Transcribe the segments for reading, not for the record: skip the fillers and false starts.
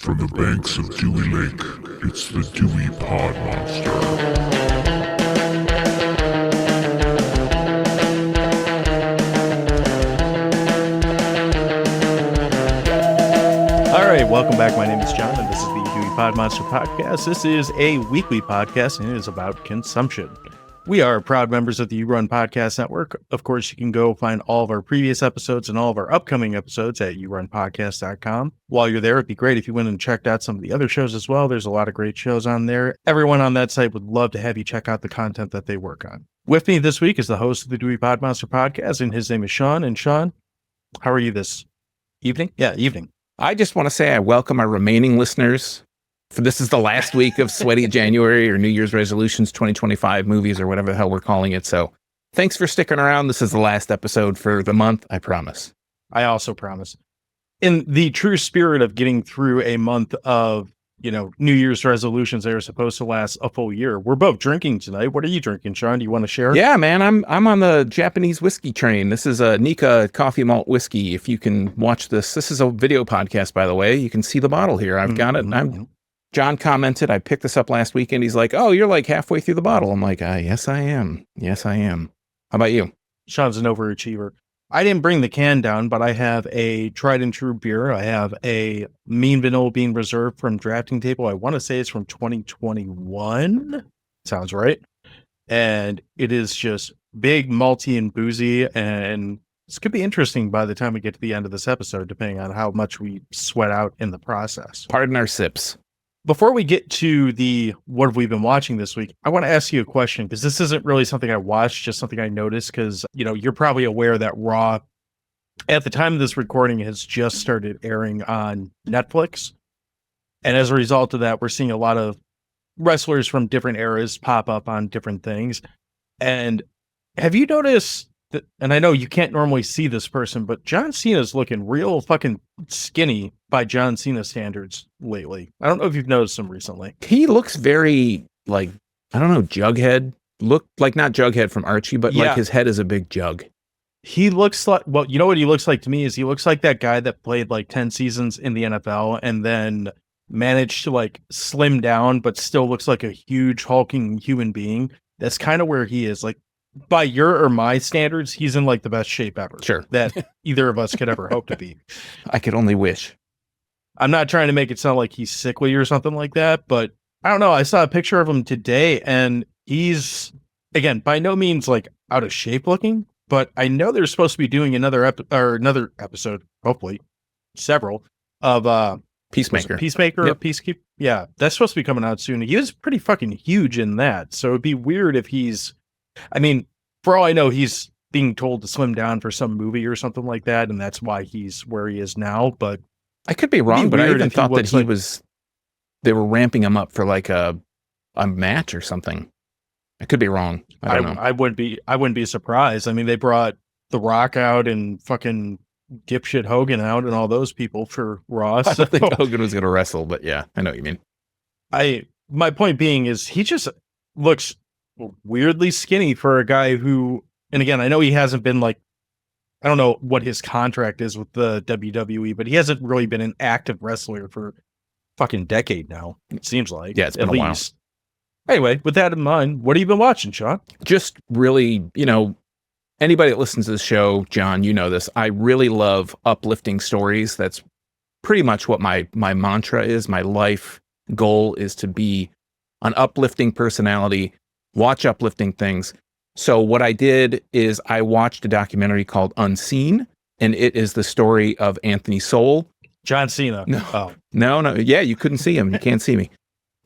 From the banks of Dewey Lake, it's the Dewey Pod Monster. All right, welcome back. My name is John, and this is the Dewey Pod Monster Podcast. This is a weekly podcast, and it is about consumption. We are proud members of the You Run Podcast Network. Of course, you can go find all of our previous episodes and all of our upcoming episodes at yourunpodcast.com. While you're there, it'd be great if you went and checked out some of the other shows as well. There's a lot of great shows on there. Everyone on that site would love to have you check out the content that they work on. With me this week is the host of the Dewey Pod Monster Podcast, and his name is Sean. And Sean, how are you this evening? Yeah, evening. I just want to say I welcome our remaining listeners. For this is the last week of Sweaty January or New Year's Resolutions 2025 movies or whatever the hell we're calling it. So thanks for sticking around. This is the last episode for the month. I promise. I also promise. In the true spirit of getting through a month of, New Year's resolutions that are supposed to last a full year, we're both drinking tonight. What are you drinking, Sean? Do you want to share? Yeah, man, I'm on the Japanese whiskey train. This is a Nikka coffee malt whiskey. If you can watch this is a video podcast, by the way. You can see the bottle here. I've got it. John commented, I picked this up last weekend. He's like, oh, you're like halfway through the bottle. I'm like, yes, I am. Yes, I am. How about you? Sean's an overachiever. I didn't bring the can down, but I have a tried and true beer. I have a Mean Vanilla Bean Reserve from Drafting Table. I want to say it's from 2021. Sounds right. And it is just big, malty, and boozy. And this could be interesting by the time we get to the end of this episode, depending on how much we sweat out in the process. Pardon our sips. Before we get to the what have we been watching this week, I want to ask you a question, because this isn't really something I watched, just something I noticed, because, you're probably aware that Raw, at the time of this recording, has just started airing on Netflix. And as a result of that, we're seeing a lot of wrestlers from different eras pop up on different things. And have you noticed that, and I know you can't normally see this person, but John Cena's looking real fucking skinny by John Cena standards lately. I don't know if you've noticed him recently. He looks very, Jughead. Look like not Jughead from Archie, but like his head is a big jug. He looks like, well, you know what he looks like to me is he looks like that guy that played like 10 seasons in the NFL and then managed to like slim down, but still looks like a huge hulking human being. That's kind of where he is. Like, by your or my standards, he's in like the best shape ever. Sure. That either of us could ever hope to be. I could only wish. I'm not trying to make it sound like he's sickly or something like that, but I don't know. I saw a picture of him today and he's, again, by no means like out of shape looking, but I know they're supposed to be doing another episode, hopefully several, of Peacemaker. Peacemaker, yep. Peacekeeper. Yeah, that's supposed to be coming out soon. He was pretty fucking huge in that. So it'd be weird if for all I know, he's being told to slim down for some movie or something like that, and that's why he's where he is now. But I could be wrong, but I even thought that they were ramping him up for like a match or something. I could be wrong. I don't know. I wouldn't be surprised. I mean, they brought The Rock out and fucking dipshit Hogan out and all those people for Raw. I don't think Hogan was going to wrestle, but yeah, I know what you mean. My point being is he just looks weirdly skinny for a guy who, and again, I know he hasn't been like, I don't know what his contract is with the WWE, but he hasn't really been an active wrestler for fucking decade now. It seems like. Yeah, it's been a while. Anyway, with that in mind, what have you been watching, Sean? Just really, anybody that listens to this show, John, you know this. I really love uplifting stories. That's pretty much what my mantra is. My life goal is to be an uplifting personality, watch uplifting things. So what I did is I watched a documentary called Unseen, and it is the story of Anthony Soule. John Cena. No. Yeah, you couldn't see him. You can't see me.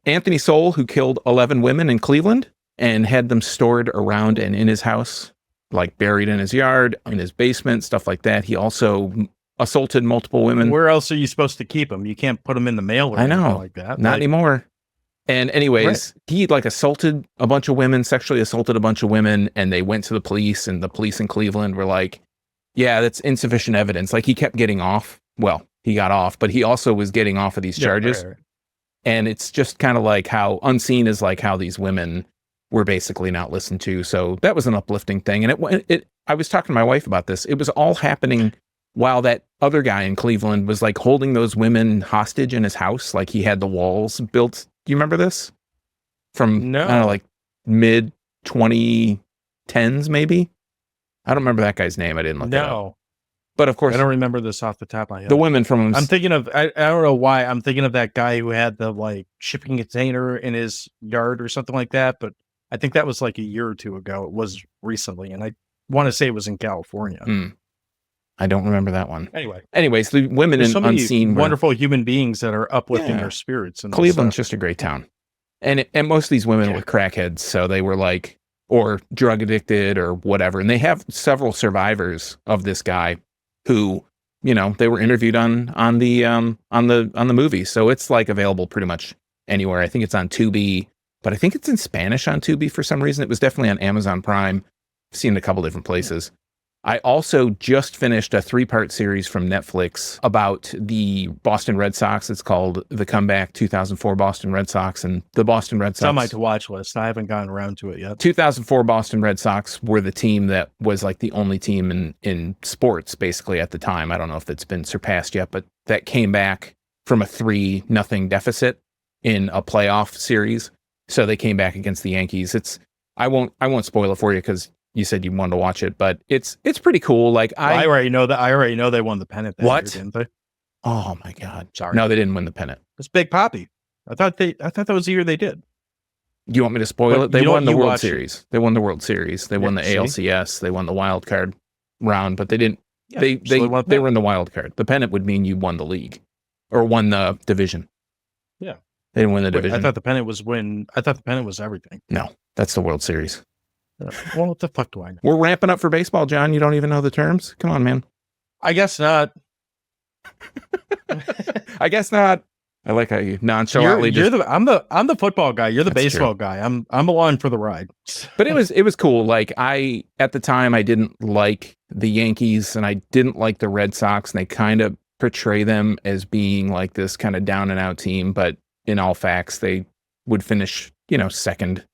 Anthony Soule, who killed 11 women in Cleveland and had them stored around and in his house, like buried in his yard, in his basement, stuff like that. He also assaulted multiple women. Where else are you supposed to keep them? You can't put them in the mail or anything like that. Not anymore. And anyways, He assaulted a bunch of women, sexually assaulted a bunch of women, and they went to the police, and the police in Cleveland were like, yeah, that's insufficient evidence. Like, he kept getting off. Well, he got off, but he also was getting off of these charges. Right. And it's just kind of like how Unseen is like how these women were basically not listened to. So that was an uplifting thing. And I was talking to my wife about this. It was all happening while that other guy in Cleveland was like holding those women hostage in his house, like he had the walls built. Do you remember this? From, No. I don't know, like mid 2010s, maybe? I don't remember that guy's name. I didn't look it up. No. But of course, I don't remember this off the top of my head. the women from I'm thinking of, I don't know why, I'm thinking of that guy who had the like shipping container in his yard or something like that, but I think that was like a year or two ago. It was recently, and I want to say it was in California. I don't remember that one. Anyways, the women there's in so many Unseen wonderful human beings that are uplifting Yeah. their spirits. And Cleveland's just a great town. And most of these women were crackheads, so they were like, or drug addicted or whatever. And they have several survivors of this guy who, you know, they were interviewed on the movie. So it's like available pretty much anywhere. I think it's on Tubi, but I think it's in Spanish on Tubi for some reason. It was definitely on Amazon Prime. I've seen it a couple different places. I also just finished a 3-part series from Netflix about the Boston Red Sox. It's called The Comeback 2004 Boston Red Sox. And the Boston Red Sox... It's on my to-watch list. I haven't gotten around to it yet. 2004 Boston Red Sox were the team that was like the only team in sports, basically, at the time. I don't know if it's been surpassed yet, but that came back from a 3-0 deficit in a playoff series. So they came back against the Yankees. I won't spoil it for you because you said you wanted to watch it, but it's pretty cool. Like I already know that. I already know they won the pennant. That What? year, didn't they? Oh my God! Sorry. No, they didn't win the pennant. It's Big Poppy. I thought that was the year they did. Do you want me to spoil But it? They you know won what, the you World watch it. Series. They won the World Series. They won the see? ALCS. They won the wild card round, but they didn't. Yeah, they so won they were in the wild card. The pennant would mean you won the league or won the division. Yeah. They didn't win the Wait, division. I thought the pennant was everything. No, that's the World Series. Well, what the fuck do I know? We're ramping up for baseball, John. You don't even know the terms? Come on, man. I guess not. I guess not. I like how you nonchalantly I'm the football guy. You're the That's baseball guy. I'm along for the ride. But it was cool. Like at the time I didn't like the Yankees and I didn't like the Red Sox, and they kind of portray them as being like this kind of down and out team, but in all facts they would finish, second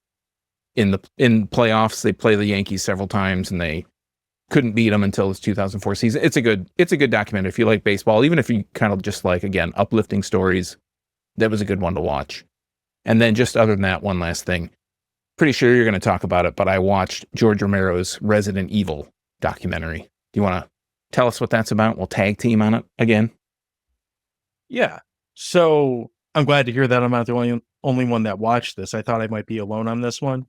in playoffs. They play the Yankees several times and they couldn't beat them until this 2004 season. It's a good documentary if you like baseball, even if you kind of just like, again, uplifting stories. That was a good one to watch. And then just other than that, one last thing. Pretty sure you're going to talk about it, but I watched George Romero's Resident Evil documentary. Do you want to tell us what that's about? We'll tag team on it again. Yeah. So I'm glad to hear that I'm not the only one that watched this. I thought I might be alone on this one.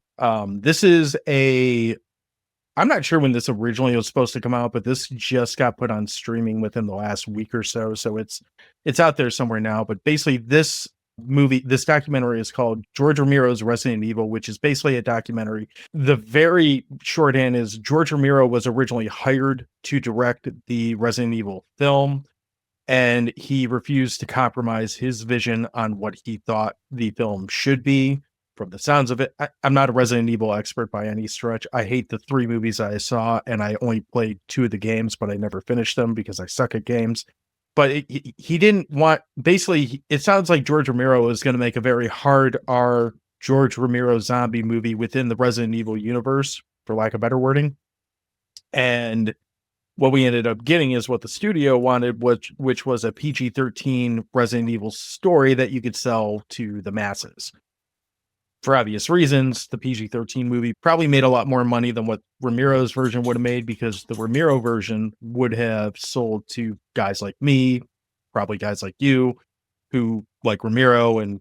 This is I'm not sure when this originally was supposed to come out, but this just got put on streaming within the last week or so. So it's out there somewhere now. But basically this documentary is called George Romero's Resident Evil, which is basically a documentary. The very shorthand is George Romero was originally hired to direct the Resident Evil film, and he refused to compromise his vision on what he thought the film should be. From the sounds of it, I'm not a Resident Evil expert by any stretch. I hate the 3 movies I saw, and I only played 2 of the games, but I never finished them because I suck at games. But he didn't want, basically, it sounds like George Romero is going to make a very hard R George Romero zombie movie within the Resident Evil universe, for lack of better wording. And what we ended up getting is what the studio wanted, which was a PG-13 Resident Evil story that you could sell to the masses. For obvious reasons, the PG-13 movie probably made a lot more money than what Romero's version would have made, because the Romero version would have sold to guys like me, probably guys like you, who like Romero. And,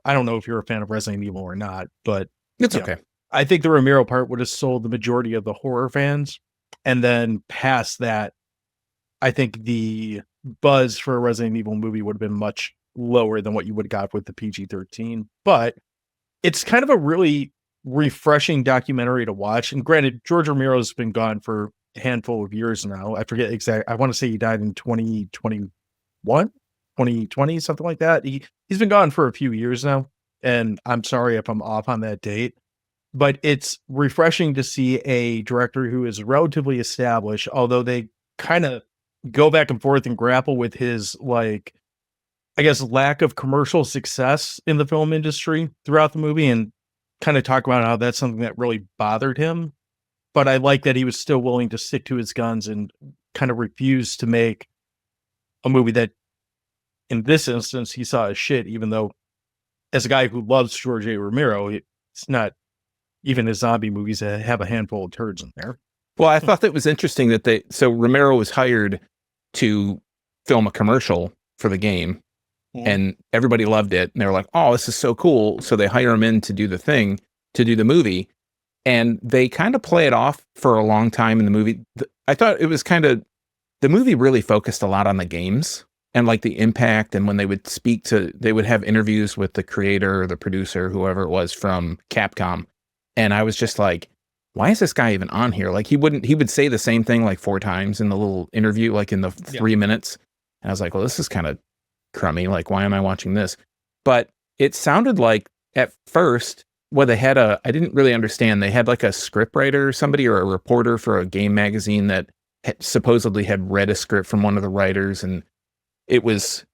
I don't know if you're a fan of Resident Evil or not, but It's okay. I think the Romero part would have sold the majority of the horror fans. And then past that, I think the buzz for a Resident Evil movie would have been much lower than what you would have got with the PG-13. But it's kind of a really refreshing documentary to watch. And granted, George Romero's been gone for a handful of years now. I forget exactly. I want to say he died in 2021, 2020, something like that. He's been gone for a few years now. And I'm sorry if I'm off on that date. But it's refreshing to see a director who is relatively established, although they kind of go back and forth and grapple with his, lack of commercial success in the film industry throughout the movie, and kind of talk about how that's something that really bothered him. But I like that he was still willing to stick to his guns and kind of refused to make a movie that, in this instance, he saw as shit, even though, as a guy who loves George A. Romero, it's not even his zombie movies that have a handful of turds in there. Well, I thought that was interesting that so Romero was hired to film a commercial for the game, and everybody loved it. And they were like, oh, this is so cool. So they hire him in to do the movie. And they kind of play it off for a long time in the movie. I thought it was the movie really focused a lot on the games and like the impact. And when they would they would have interviews with the creator or the producer, whoever it was from Capcom. And I was just like, why is this guy even on here? Like he would say the same thing like 4 times in the little interview, like in the 3 minutes. And I was like, well, this is kind of crummy. Like, why am I watching this? But it sounded like at first, well, they had I didn't really understand. They had like a script writer or somebody or a reporter for a game magazine that supposedly had read a script from one of the writers. And it was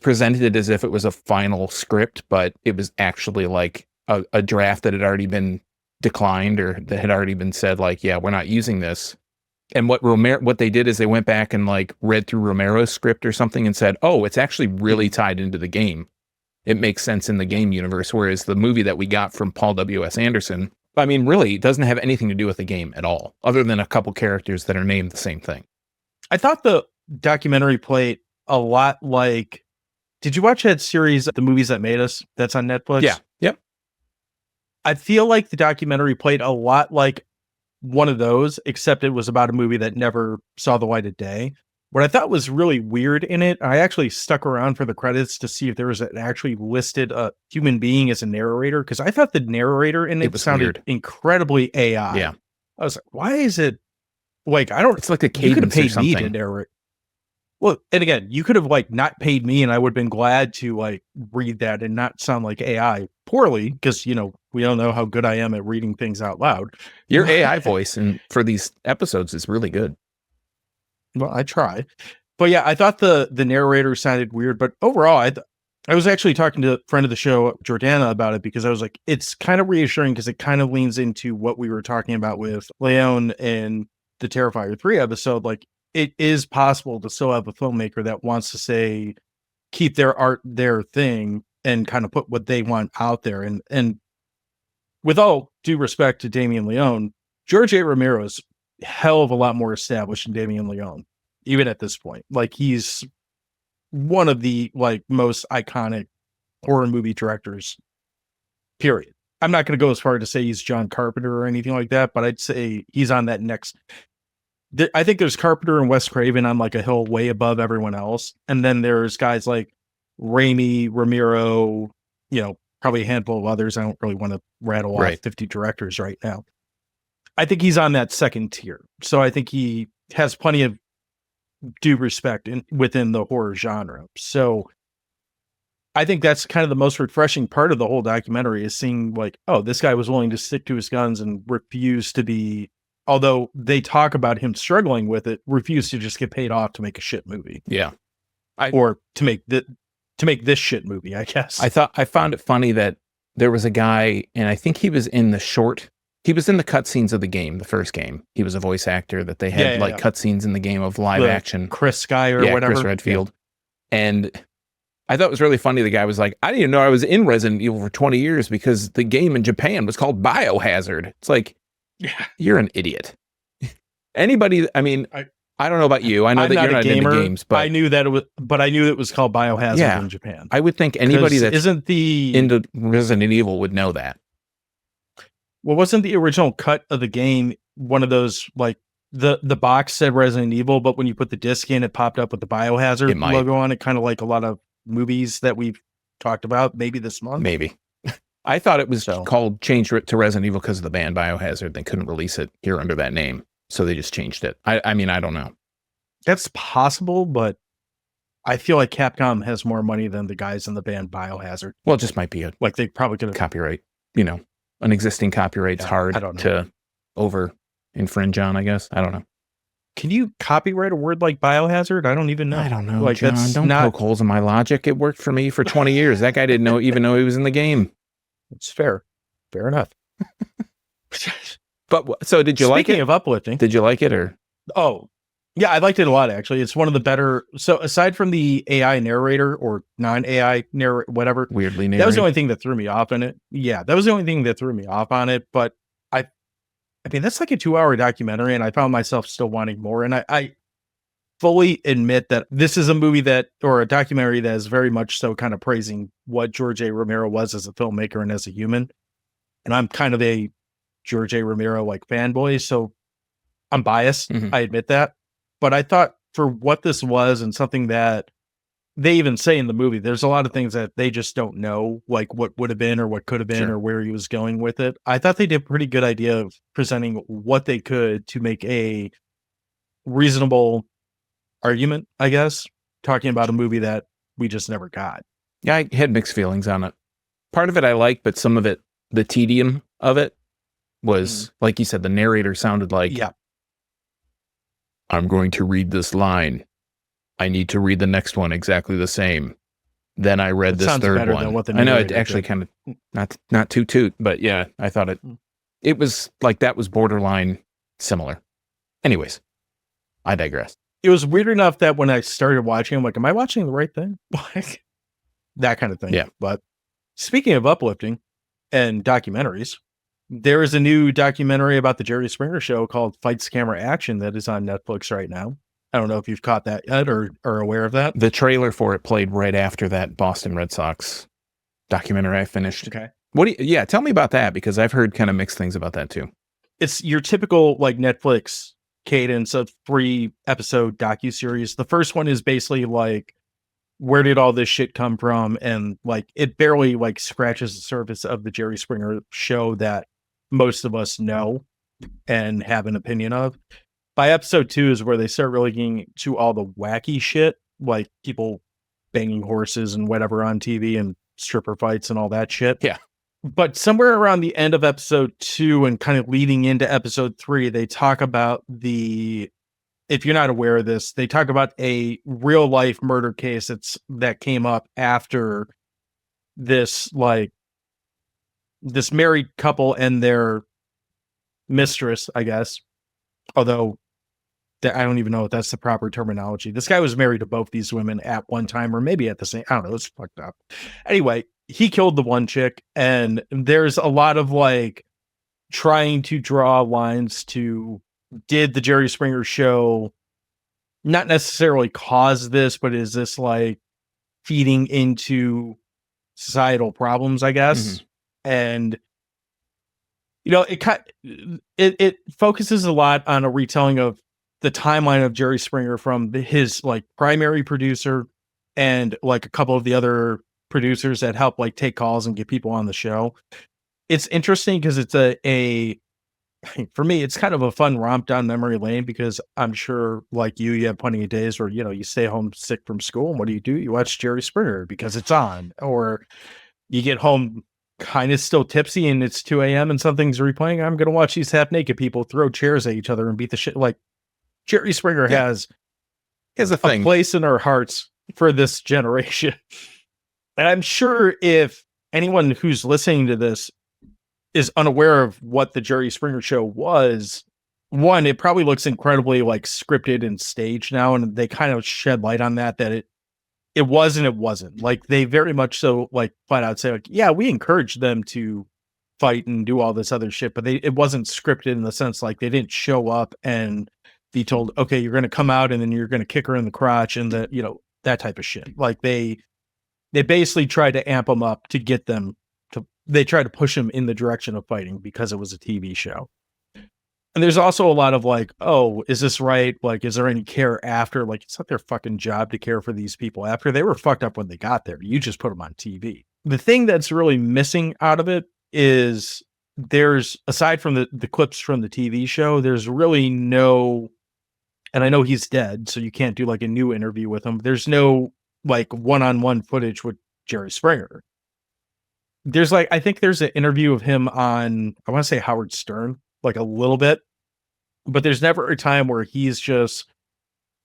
presented as if it was a final script, but it was actually like a draft that had already been declined or that had already been said, like, yeah, we're not using this. And what they did is they went back and like read through Romero's script or something and said, oh, it's actually really tied into the game. It makes sense in the game universe. Whereas the movie that we got from Paul W.S. Anderson, I mean, really doesn't have anything to do with the game at all, other than a couple characters that are named the same thing. I thought the documentary played a lot like, did you watch that series, The Movies That Made Us? That's on Netflix? Yeah. Yep. I feel like the documentary played a lot like one of those, except it was about a movie that never saw the light of day. What I thought was really weird in it, I actually stuck around for the credits to see if there was an actually listed human being as a narrator, because I thought the narrator in it sounded weird. Incredibly AI. Yeah. I was like, why is it like, I don't, it's like a cadence, you could have paid me to narrate. Well, and again, you could have like not paid me and I would have been glad to like read that and not sound like AI poorly, because, you know, we don't know how good I am at reading things out loud. Your AI voice and for these episodes is really good. Well, I try. But yeah, I thought the narrator sounded weird, but overall, I was actually talking to a friend of the show, Jordana, about it, because I was like, it's kind of reassuring because it kind of leans into what we were talking about with Leon and the Terrifier 3 episode. Like, it is possible to still have a filmmaker that wants to say, keep their art, their thing, and kind of put what they want out there. And with all due respect to Damien Leone, George A. Romero is hell of a lot more established than Damien Leone, even at this point. Like, he's one of the like most iconic horror movie directors, period. I'm not going to go as far to say he's John Carpenter or anything like that, but I'd say he's on that next. I think there's Carpenter and Wes Craven on like a hill way above everyone else. And then there's guys like Raimi, Romero, you know, probably a handful of others. I don't really want to rattle off 50 directors right now. I think he's on that second tier. So I think he has plenty of due respect within the horror genre. So I think that's kind of the most refreshing part of the whole documentary, is seeing like, oh, this guy was willing to stick to his guns and refuse to be, although they talk about him struggling with it, refuse to just get paid off to make a shit movie. Yeah. Or to make this shit movie, I guess. I found it funny that there was a guy, and I think he was in the cutscenes of the game, the first game. He was a voice actor that they had cutscenes in the game of live action. Chris Guy or whatever. Chris Redfield. Yeah. And I thought it was really funny. The guy was like, I didn't even know I was in Resident Evil for 20 years because the game in Japan was called Biohazard. It's like, you're an idiot. Anybody, I mean, I don't know about you. I know that you're not into games, but I knew that it was called Biohazard in Japan. I would think anybody that's into Resident Evil would know that. Well, wasn't the original cut of the game one of those, like, the box said Resident Evil, but when you put the disc in, it popped up with the Biohazard logo on it, kind of like a lot of movies that we've talked about maybe this month? Maybe. I thought it was changed to Resident Evil because of the band Biohazard. They couldn't release it here under that name, so they just changed it. I mean, I don't know. That's possible, but I feel like Capcom has more money than the guys in the band Biohazard. Well, it just might be like they probably could have copyright, you know. An existing copyright's hard to over infringe on, I guess. I don't know. Can you copyright a word like Biohazard? I don't even know. I don't know. Like, John, don't poke holes in my logic. It worked for me for 20 years. That guy didn't even know he was in the game. It's fair. Fair enough. But so did you like it? Speaking of uplifting. Did you like it or? Oh, Yeah, I liked it a lot, actually. It's one of the better. So aside from the AI narrator or non-AI narrator, whatever, Weirdly that was the narrated. only thing that threw me off in it. Yeah, that was the only thing that threw me off on it. But I, I mean, that's like a 2-hour documentary, and I found myself still wanting more. And I fully admit that this is a movie that, or a documentary that is very much so kind of praising what George A. Romero was as a filmmaker and as a human. And I'm kind of a George A. Romero like fanboy, so I'm biased. Mhm. I admit that. But I thought for what this was and something that they even say in the movie, there's a lot of things that they just don't know, like what would have been or what could have been Sure. or where he was going with it. I thought they did a pretty good idea of presenting what they could to make a reasonable argument, I guess, talking about a movie that we just never got. Yeah, I had mixed feelings on it. Part of it I liked, but some of it, the tedium of it was, like you said, the narrator sounded like, Yeah. I'm going to read this line. I need to read the next one exactly the same. Then I read It this sounds third better one. than what the I know it narrator actually did. kind of not too toot, but yeah, I thought it was like that was borderline similar. Anyways, I digress. It was weird enough that when I started watching, I'm like, am I watching the right thing? Like that kind of thing. Yeah. But speaking of uplifting and documentaries, there is a new documentary about the Jerry Springer show called Fights Camera Action that is on Netflix right now. I don't know if you've caught that yet or are aware of that. The trailer for it played right after that Boston Red Sox documentary I finished. Okay. Yeah, tell me about that, because I've heard kind of mixed things about that too. It's your typical like Netflix cadence of 3-episode docuseries. The first one is basically like, where did all this shit come from? And like, it barely like scratches the surface of the Jerry Springer show that most of us know and have an opinion of. By episode 2 is where they start really getting to all the wacky shit, like people banging horses and whatever on TV and stripper fights and all that shit. Yeah. But somewhere around the end of episode 2 and kind of leading into episode 3, they talk about if you're not aware of this, they talk about a real life murder case that came up after this married couple and their mistress, I guess. Although I don't even know if that's the proper terminology. This guy was married to both these women at one time, or maybe at the same. I don't know. It's fucked up. Anyway, he killed the one chick, and there's a lot of like trying to draw lines to, did the Jerry Springer show not necessarily cause this, but is this like feeding into societal problems, I guess? And you know, it focuses a lot on a retelling of the timeline of Jerry Springer from his like primary producer and like a couple of the other producers that help like take calls and get people on the show. It's interesting because it's for me, it's kind of a fun romp down memory lane, because I'm sure like you have plenty of days where, you know, you stay home sick from school and what do? You watch Jerry Springer because it's on, or you get home kind of still tipsy and it's 2 a.m. and something's replaying. I'm going to watch these half naked people throw chairs at each other and beat the shit. Like Jerry Springer has a thing. Place in our hearts for this generation. And I'm sure if anyone who's listening to this is unaware of what the Jerry Springer show was, one, it probably looks incredibly like scripted and staged now. And they kind of shed light on that it wasn't. Like they very much so like flat out say like, yeah, we encourage them to fight and do all this other shit, but it wasn't scripted in the sense like they didn't show up and be told, okay, you're going to come out and then you're going to kick her in the crotch and that type of shit. Like they basically tried to amp them up to get them they tried to push them in the direction of fighting because it was a TV show. And there's also a lot of like, oh, is this right? Like, is there any care after? Like, it's not their fucking job to care for these people after. They were fucked up when they got there. You just put them on TV. The thing that's really missing out of it is there's, aside from the clips from the TV show, there's really no, and I know he's dead, so you can't do like a new interview with him. There's no like one-on-one footage with Jerry Springer. There's like, I think there's an interview of him on, I want to say Howard Stern, like a little bit, but there's never a time where he's just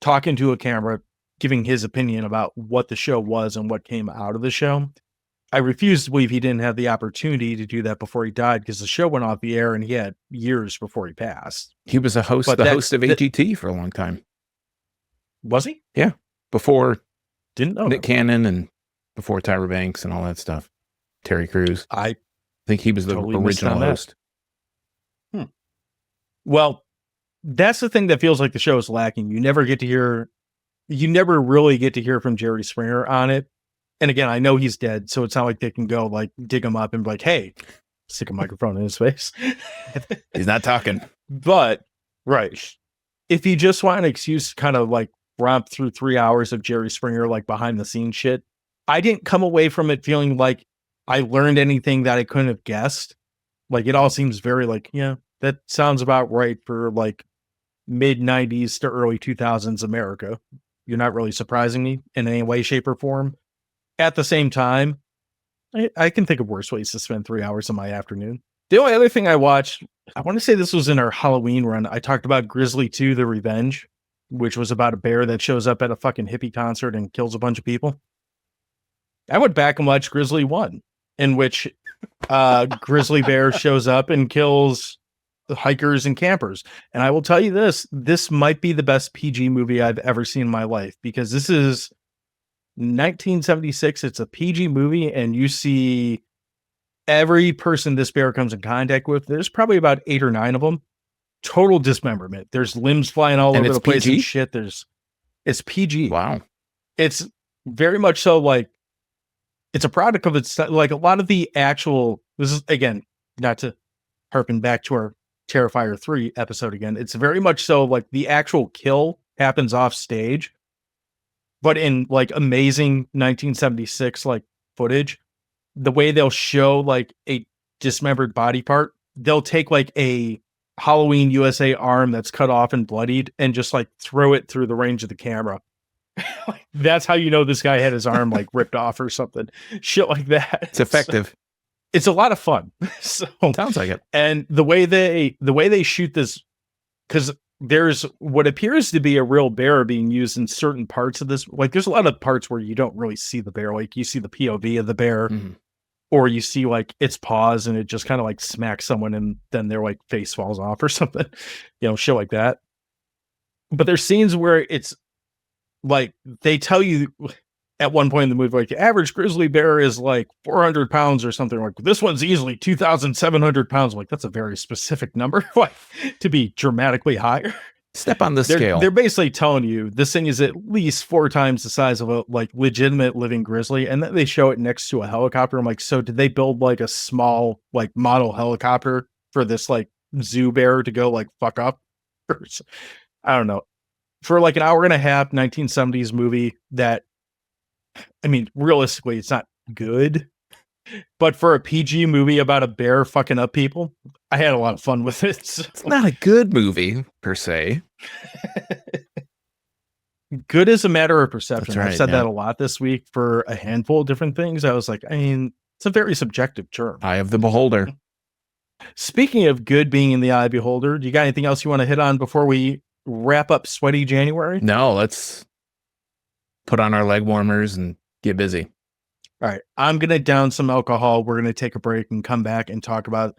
talking to a camera, giving his opinion about what the show was and what came out of the show. I refuse to believe he didn't have the opportunity to do that before he died, because the show went off the air and he had years before he passed. He was host of AGT for a long time. Was he? Before Didn't know. Nick Cannon and before Tyra Banks and all that stuff. Terry Crews. I think he was the totally missed original on that. host. Well, that's the thing that feels like the show is lacking. You never really get to hear from Jerry Springer on it. And again, I know he's dead, so it's not like they can go like dig him up and be like, hey, stick a microphone in his face. He's not talking. But, right. If you just want an excuse to kind of like romp through 3 hours of Jerry Springer, like behind the scenes shit, I didn't come away from it feeling like I learned anything that I couldn't have guessed. Like, it all seems very like, yeah, that sounds about right for like mid 90s to early 2000s America. You're not really surprising me in any way, shape, or form. At the same time, I can think of worse ways to spend 3 hours of my afternoon. The only other thing I watched, I want to say this was in our Halloween run. I talked about Grizzly 2, The Revenge, which was about a bear that shows up at a fucking hippie concert and kills a bunch of people. I went back and watched Grizzly 1, in which Grizzly Bear shows up and kills the hikers and campers. And I will tell you this might be the best PG movie I've ever seen in my life, because this is 1976. It's a PG movie, and you see every person this bear comes in contact with. There's probably about 8 or 9 of them. Total dismemberment. There's limbs flying all over the place and shit. It's PG. Wow. It's very much so like it's a product of its, like a lot of the actual, this is again, not to harpen back to our Terrifier 3 episode again. It's very much so like the actual kill happens off stage, but in like amazing 1976 like footage, the way they'll show like a dismembered body part, they'll take like a Halloween USA arm that's cut off and bloodied and just like throw it through the range of the camera. That's how you know this guy had his arm like ripped off or something. Shit like that. It's effective. So, it's a lot of fun. So sounds like it. And the way they shoot this, because there's what appears to be a real bear being used in certain parts of this. Like there's a lot of parts where you don't really see the bear. Like you see the POV of the bear, or you see like its paws and it just kind of like smacks someone and then their like face falls off or something, shit like that. But there's scenes where it's like they tell you at one point in the movie, like the average grizzly bear is like 400 pounds or something. Like this one's easily 2,700 pounds. I'm like, that's a very specific number to be dramatically higher. Step on the scale. They're basically telling you this thing is at least 4 times the size of a like legitimate living grizzly. And then they show it next to a helicopter. I'm like, so did they build like a small like model helicopter for this like zoo bear to go like fuck up? I don't know. For like an hour and a half 1970s movie that, I mean, realistically, it's not good, but for a PG movie about a bear fucking up people, I had a lot of fun with it. So. It's not a good movie per se. Good is a matter of perception. Right, I've said that a lot this week for a handful of different things. I was like, I mean, it's a very subjective term. Eye of the beholder. Speaking of good being in the eye of the beholder, do you got anything else you want to hit on before we wrap up Sweaty January? No, let's put on our leg warmers and get busy. All right. I'm going to down some alcohol. We're going to take a break and come back and talk about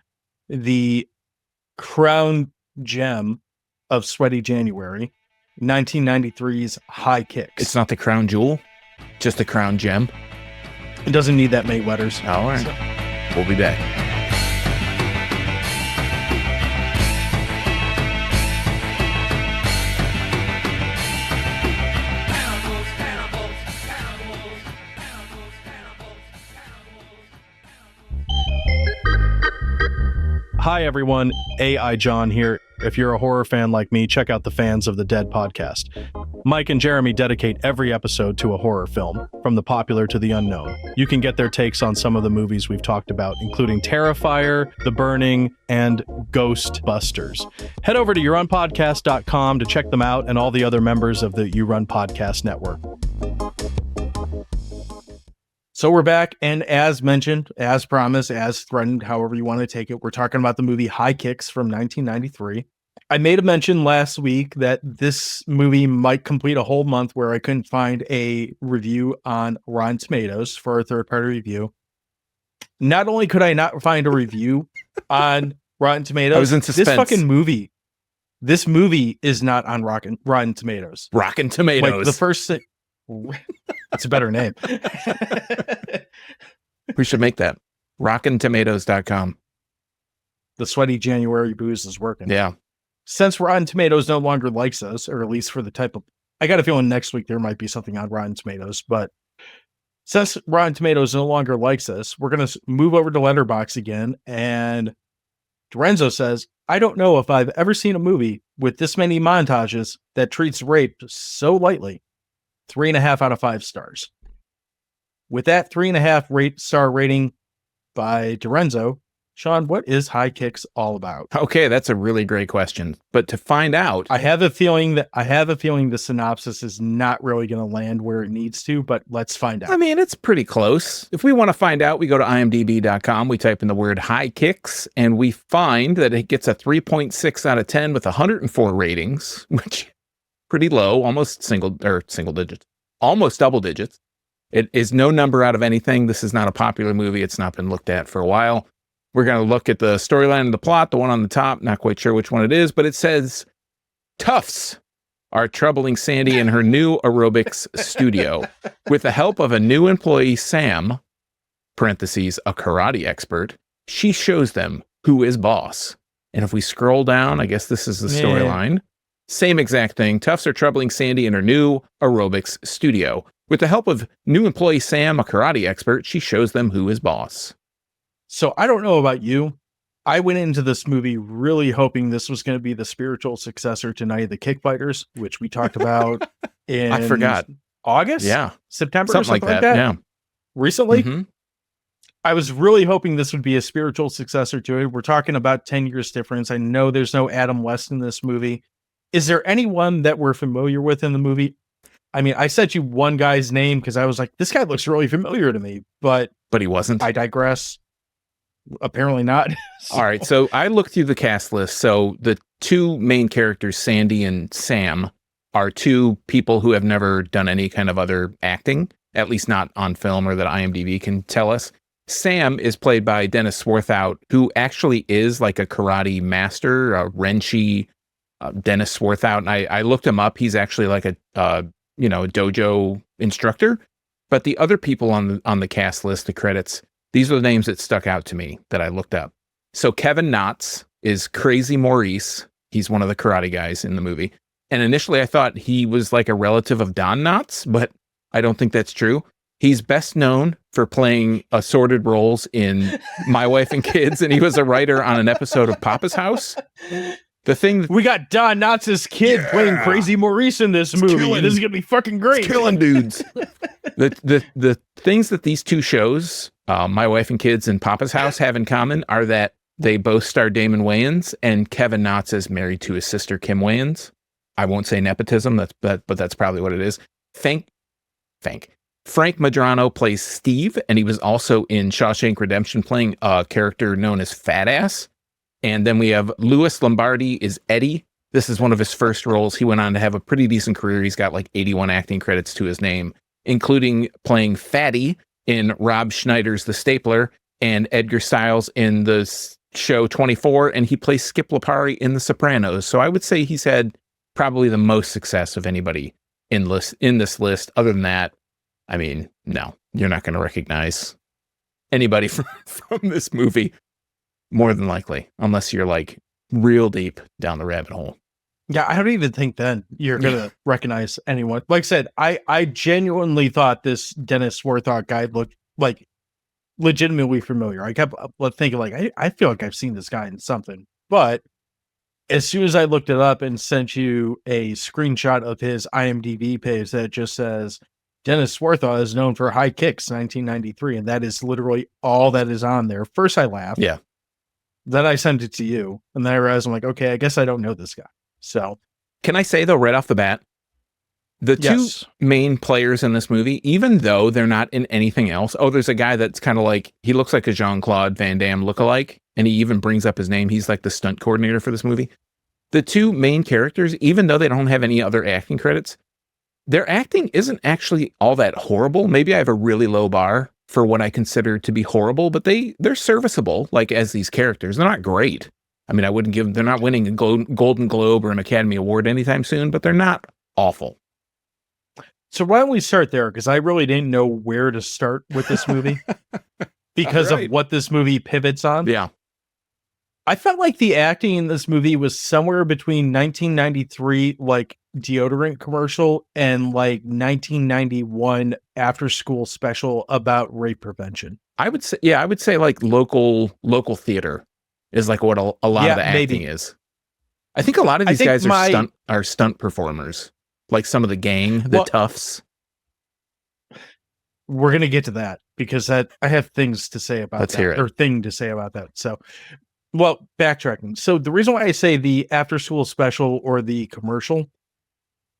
the crown gem of Sweaty January, 1993's High Kicks. It's not the crown jewel, just the crown gem. It doesn't need that mate letters. All right. So. We'll be back. Hi, everyone. AI John here. If you're a horror fan like me, check out the Fans of the Dead podcast. Mike and Jeremy dedicate every episode to a horror film, from the popular to the unknown. You can get their takes on some of the movies we've talked about, including Terrifier, The Burning, and Ghostbusters. Head over to yourunpodcast.com to check them out and all the other members of the You Run Podcast Network. So we're back, and as mentioned, as promised, as threatened, however you want to take it, we're talking about the movie High Kicks from 1993. I made a mention last week that this movie might complete a whole month where I couldn't find a review on Rotten Tomatoes for a third-party review. Not only could I not find a review on Rotten Tomatoes, I was in suspense. This fucking movie This movie is not on Rotten Tomatoes. Rotten Tomatoes. Like the first thing, it's a better name. We should make that. RottenTomatoes.com. The sweaty January booze is working. Yeah. Since Rotten Tomatoes no longer likes us, or at least for the type of, I got a feeling next week there might be something on Rotten Tomatoes, but since Rotten Tomatoes no longer likes us, we're going to move over to Letterboxd again. And Dorenzo says, I don't know if I've ever seen a movie with this many montages that treats rape so lightly. 3.5 out of 5 stars. With that 3.5 star rating by Dorenzo, Sean, what is High Kicks all about? Okay, that's a really great question. But to find out, I have a feeling the synopsis is not really going to land where it needs to, but let's find out. I mean, it's pretty close. If we want to find out, we go to imdb.com, we type in the word High Kicks, and we find that it gets a 3.6 out of 10 with 104 ratings, which pretty low, almost single digits, almost double digits. It is no number out of anything. This is not a popular movie. It's not been looked at for a while. We're going to look at the storyline and the plot, the one on the top, not quite sure which one it is, but it says, toughs are troubling Sandy in her new aerobics studio. With the help of a new employee, Sam, parentheses, a karate expert, she shows them who is boss. And if we scroll down, I guess this is the storyline. Same exact thing. Toughs are troubling Sandy in her new aerobics studio. With the help of new employee Sam, a karate expert, she shows them who is boss. So I don't know about you. I went into this movie really hoping this was going to be the spiritual successor to Night of the Kickfighters, which we talked about in I forgot. August? Yeah. September? Something or something like that. Yeah. Recently? Mm-hmm. I was really hoping this would be a spiritual successor to it. We're talking about 10 years difference. I know there's no Adam West in this movie. Is there anyone that we're familiar with in the movie? I mean, I sent you one guy's name because I was like, this guy looks really familiar to me, but he wasn't. I digress. Apparently not. All right. So I looked through the cast list. So the two main characters, Sandy and Sam, are two people who have never done any kind of other acting, at least not on film or that IMDb can tell us. Sam is played by Dennis Swarthout, who actually is like a karate master, a Renshi, Dennis Swarthout. And I looked him up. He's actually like a dojo instructor. But the other people on the cast list, the credits, these are the names that stuck out to me that I looked up. So Kevin Knotts is Crazy Maurice. He's one of the karate guys in the movie. And initially I thought he was like a relative of Don Knotts, but I don't think that's true. He's best known for playing assorted roles in My Wife and Kids, and he was a writer on an episode of Papa's House. The thing we got Don Knotts' kid playing Crazy Maurice in this movie. This is gonna be fucking great. Killing dudes. The things that these two shows, My Wife and Kids and Papa's House, have in common are that they both star Damon Wayans, and Kevin Knotts is married to his sister Kim Wayans. I won't say nepotism, but that's probably what it is. Frank Medrano plays Steve, and he was also in Shawshank Redemption playing a character known as Fat Ass. And then we have Louis Lombardi is Eddie. This is one of his first roles. He went on to have a pretty decent career. He's got like 81 acting credits to his name, including playing Fatty in Rob Schneider's The Stapler and Edgar Stiles in the show 24. And he plays Skip Lipari in The Sopranos. So I would say he's had probably the most success of anybody in this list. Other than that, I mean, no, you're not going to recognize anybody from this movie. More than likely, unless you're like real deep down the rabbit hole. Yeah, I don't even think then you're going to recognize anyone. Like I said, I genuinely thought this Dennis Swarthout guy looked like legitimately familiar. I kept thinking like, I feel like I've seen this guy in something. But as soon as I looked it up and sent you a screenshot of his IMDb page that just says, Dennis Swarthout is known for High Kicks 1993, and that is literally all that is on there. First I laughed. Yeah. Then I sent it to you, and then I realized I'm like, okay, I guess I don't know this guy. So, can I say though, right off the bat, the two main players in this movie, even though they're not in anything else, there's a guy that's kind of like, he looks like a Jean-Claude Van Damme lookalike, and he even brings up his name. He's like the stunt coordinator for this movie. The two main characters, even though they don't have any other acting credits, their acting isn't actually all that horrible. Maybe I have a really low bar for what I consider to be horrible, but they're serviceable, like as these characters. They're not great, I mean, I wouldn't give them, they're not winning a Golden Globe or an Academy Award anytime soon, but they're not awful. So why don't we start there? Because I really didn't know where to start with this movie because of what this movie pivots on. Yeah. I felt like the acting in this movie was somewhere between 1993, like deodorant commercial, and like 1991 after school special about rape prevention. I would say like local theater is like what a lot of the acting is. I think a lot of these guys are stunt performers, like some of the gang, the toughs. We're going to get to that because I have things to say about that, or thing to say about that. So, well, backtracking. So the reason why I say the after school special or the commercial,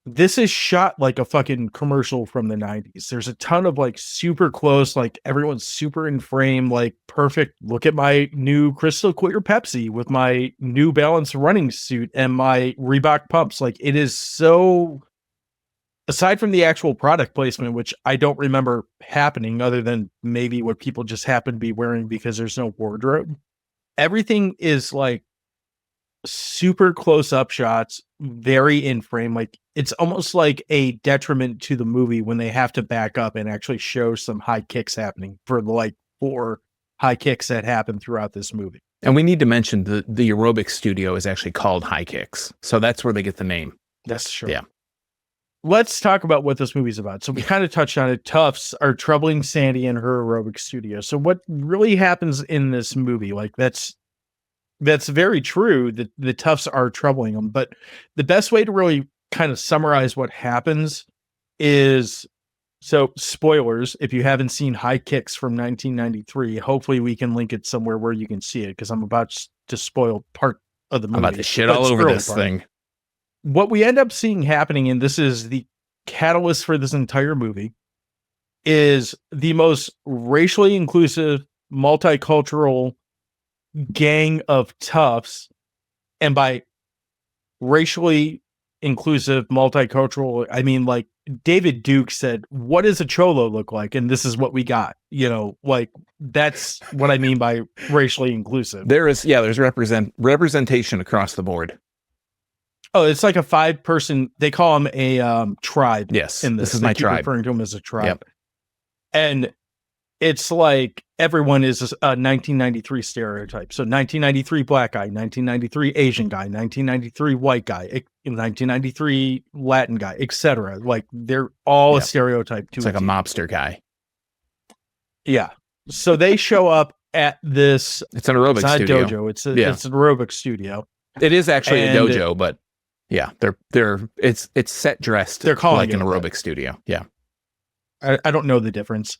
this is shot like a fucking commercial from the 90s. There's a ton of like super close, like everyone's super in frame, like perfect. Look at my new Crystal Clear Pepsi with my New Balance running suit and my Reebok pumps. Like it is so, aside from the actual product placement, which I don't remember happening other than maybe what people just happen to be wearing because there's no wardrobe. Everything is like super close up shots, very in frame. Like it's almost like a detriment to the movie when they have to back up and actually show some high kicks happening for the like 4 high kicks that happen throughout this movie. And we need to mention the aerobics studio is actually called High Kicks. So that's where they get the name. That's true. Yeah. Let's talk about what this movie's about. So we kind of touched on it. Toughs are troubling Sandy and her aerobics studio. So what really happens in this movie, like that's very true that the toughs are troubling them. But the best way to really kind of summarize what happens is, so spoilers, if you haven't seen High Kicks from 1993, hopefully we can link it somewhere where you can see it because I'm about to spoil part of the movie. I'm about to shit all over this thing. What we end up seeing happening, and this is the catalyst for this entire movie, is the most racially inclusive, multicultural gang of toughs. And by racially inclusive, multicultural, I mean, like David Duke said, what does a cholo look like? And this is what we got, you know, like that's what I mean by racially inclusive. There's representation across the board. Oh, it's like a 5-person, they call them a tribe. Yes, in this is my tribe. Referring to them as a tribe. Yep. And it's like everyone is a 1993 stereotype. So 1993 black guy, 1993 Asian guy, 1993 white guy, 1993 Latin guy, etc. Like they're all a stereotype. It's like a mobster guy. Yeah. So they show up at this. It's an aerobics studio. It's not a dojo. It's an aerobics studio. It is actually a dojo, but yeah, it's set dressed. They're calling like an aerobic studio. Yeah. I don't know the difference.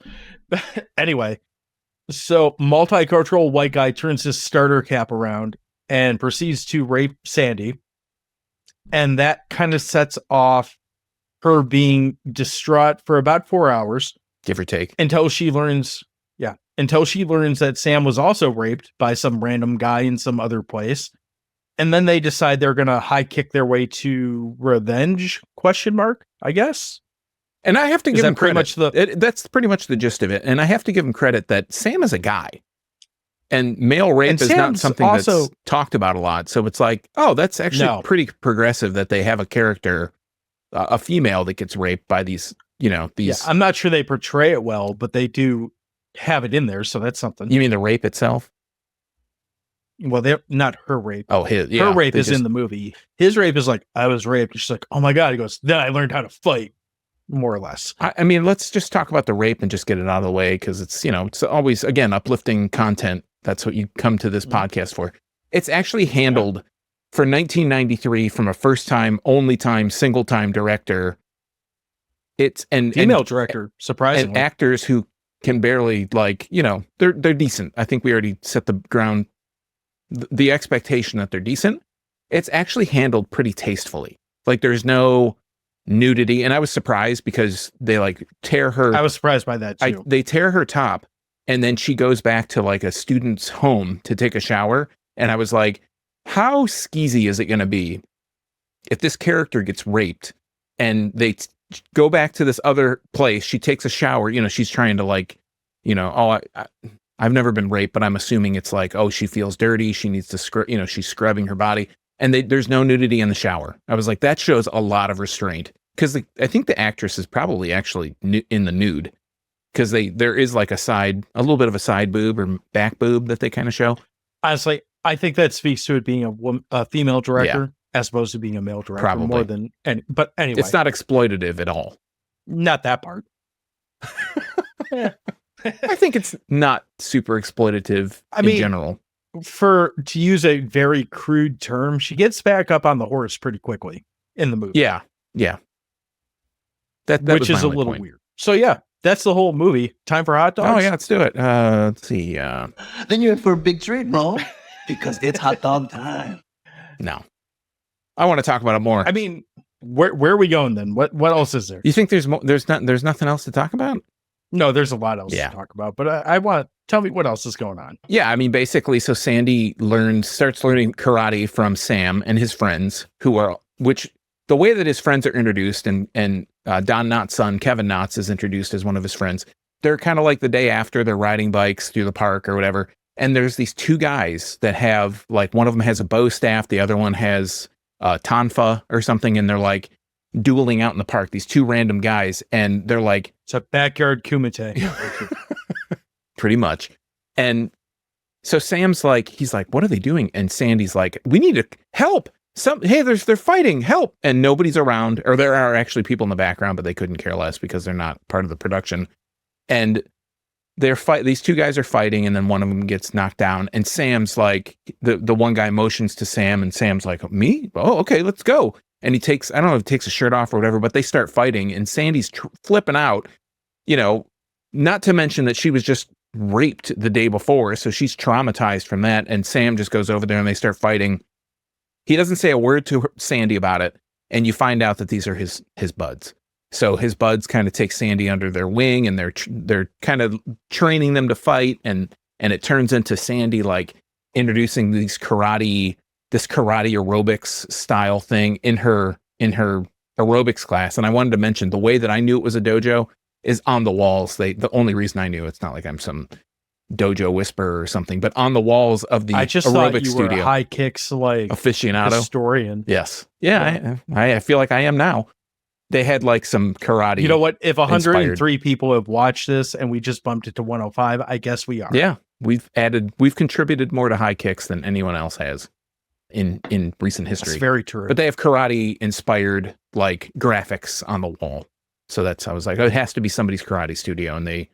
Anyway, so multicultural white guy turns his starter cap around and proceeds to rape Sandy. And that kind of sets off her being distraught for about 4 hours. Give or take. Until she learns that Sam was also raped by some random guy in some other place. And then they decide they're going to high kick their way to revenge, ? I guess. And I have to give him credit. That's pretty much the gist of it. And I have to give him credit that Sam is a guy. And male rape is not something that's talked about a lot. So it's like, oh, that's actually pretty progressive that they have a character, a female that gets raped by these. Yeah, I'm not sure they portray it well, but they do have it in there. So that's something. You mean the rape itself? Well, they're not her rape. Oh, her rape is in the movie. His rape is like, I was raped. She's like, oh my God. He goes, then I learned how to fight, more or less. I mean, let's just talk about the rape and just get it out of the way. Cause it's, it's always, again, uplifting content. That's what you come to this podcast for. It's actually handled for 1993 from a first time, only time, single time director. It's female director, surprisingly. And actors who can barely they're decent. I think we already set the ground. The expectation that they're decent, it's actually handled pretty tastefully. Like there's no nudity. And I was surprised because they tear her. I was surprised by that too. They tear her top and then she goes back to a student's home to take a shower. And I was like, how skeezy is it going to be if this character gets raped and they go back to this other place? She takes a shower, she's trying to I've never been raped, but I'm assuming it's like, oh, she feels dirty. She needs to she's scrubbing her body. And there's no nudity in the shower. I was like, that shows a lot of restraint. Because I think the actress is probably actually in the nude. Because there is like a little bit of a side boob or back boob that they kind of show. Honestly, I think that speaks to it being a female director as opposed to being a male director. Probably. More than but anyway. It's not exploitative at all. Not that part. I think it's not super exploitative in general. To use a very crude term, she gets back up on the horse pretty quickly in the movie. Yeah. That which is a little weird. So yeah, that's the whole movie. Time for hot dogs? Oh yeah, let's do it. Let's see. Then you're in for a big treat, bro, because it's hot dog time. No. I want to talk about it more. I mean, where are we going then? What else is there? You think there's nothing else to talk about? No, there's a lot else to talk about, but I want tell me what else is going on. Yeah, I mean, basically, so Sandy starts learning karate from Sam and his friends, which the way that his friends are introduced, and Don Knotts' son, Kevin Knotts, is introduced as one of his friends. They're kind of like the day after they're riding bikes through the park or whatever. And there's these two guys that have, like, one of them has a bow staff, the other one has tonfa or something, and they're like dueling out in the park, these two random guys, and they're like, it's a backyard kumite. Pretty much. And so Sam's like, he's like, what are they doing? And Sandy's like, we need to help. Hey, they're fighting, help. And nobody's around, or there are actually people in the background, but they couldn't care less because they're not part of the production. And these two guys are fighting, and then one of them gets knocked down, and Sam's like, the one guy motions to Sam, and Sam's like, me? Oh, okay, let's go. And he takes a shirt off or whatever, but they start fighting, and Sandy's flipping out, not to mention that she was just raped the day before, so she's traumatized from that, and Sam just goes over there and they start fighting. He doesn't say a word to Sandy about it, and you find out that these are his buds. So his buds kind of take Sandy under their wing, and they're kind of training them to fight, and it turns into Sandy like introducing this karate aerobics style thing in her aerobics class. And I wanted to mention the way that I knew it was a dojo is on the walls. The only reason I knew, it's not like I'm some dojo whisperer or something, but on the walls of the I just aerobics thought you studio, were a high kicks like aficionado historian. Yes, yeah. I feel like I am now. They had like some karate. You know what? If 103 inspired. People have watched this and we just bumped it to 105, I guess we are. Yeah, we've contributed more to high kicks than anyone else has in recent history. That's very true. But they have karate inspired like graphics on the wall. So I was like, oh, it has to be somebody's karate studio, and they,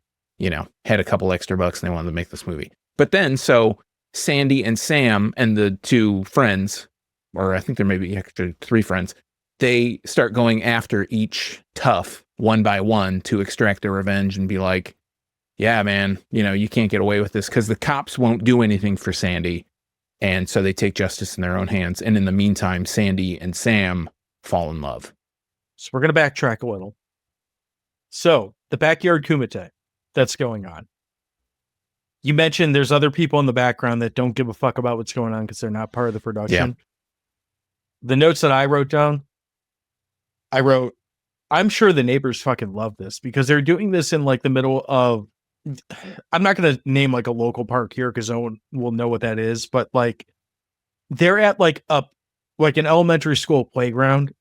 had a couple extra bucks and they wanted to make this movie. But then so Sandy and Sam and the two friends, or I think there may be actually three friends, they start going after each tough one by one to extract their revenge and be like, yeah, man, you can't get away with this, because the cops won't do anything for Sandy. And so they take justice in their own hands. And in the meantime, Sandy and Sam fall in love. So we're going to backtrack a little. So the backyard kumite that's going on. You mentioned there's other people in the background that don't give a fuck about what's going on because they're not part of the production. Yeah. The notes that I wrote down, I'm sure the neighbors fucking love this because they're doing this in like the middle of, I'm not going to name like a local park here because no one will know what that is, but like they're at like an elementary school playground.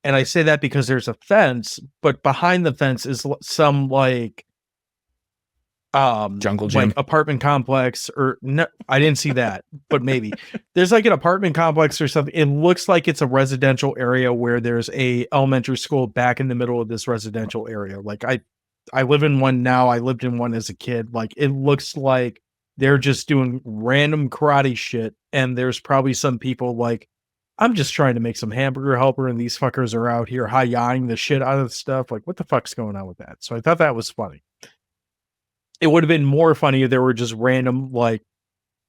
And I say that because there's a fence, but behind the fence is some like jungle gym, like apartment complex, or no, I didn't see that, but maybe there's like an apartment complex or something. It looks like it's a residential area where there's a elementary school back in the middle of this residential area. Like I live in one now. I lived in one as a kid. Like it looks like they're just doing random karate shit. And there's probably some people like, I'm just trying to make some hamburger helper, and these fuckers are out here hi-yahing the shit out of the stuff. Like, what the fuck's going on with that? So I thought that was funny. It would have been more funny if there were just random, like,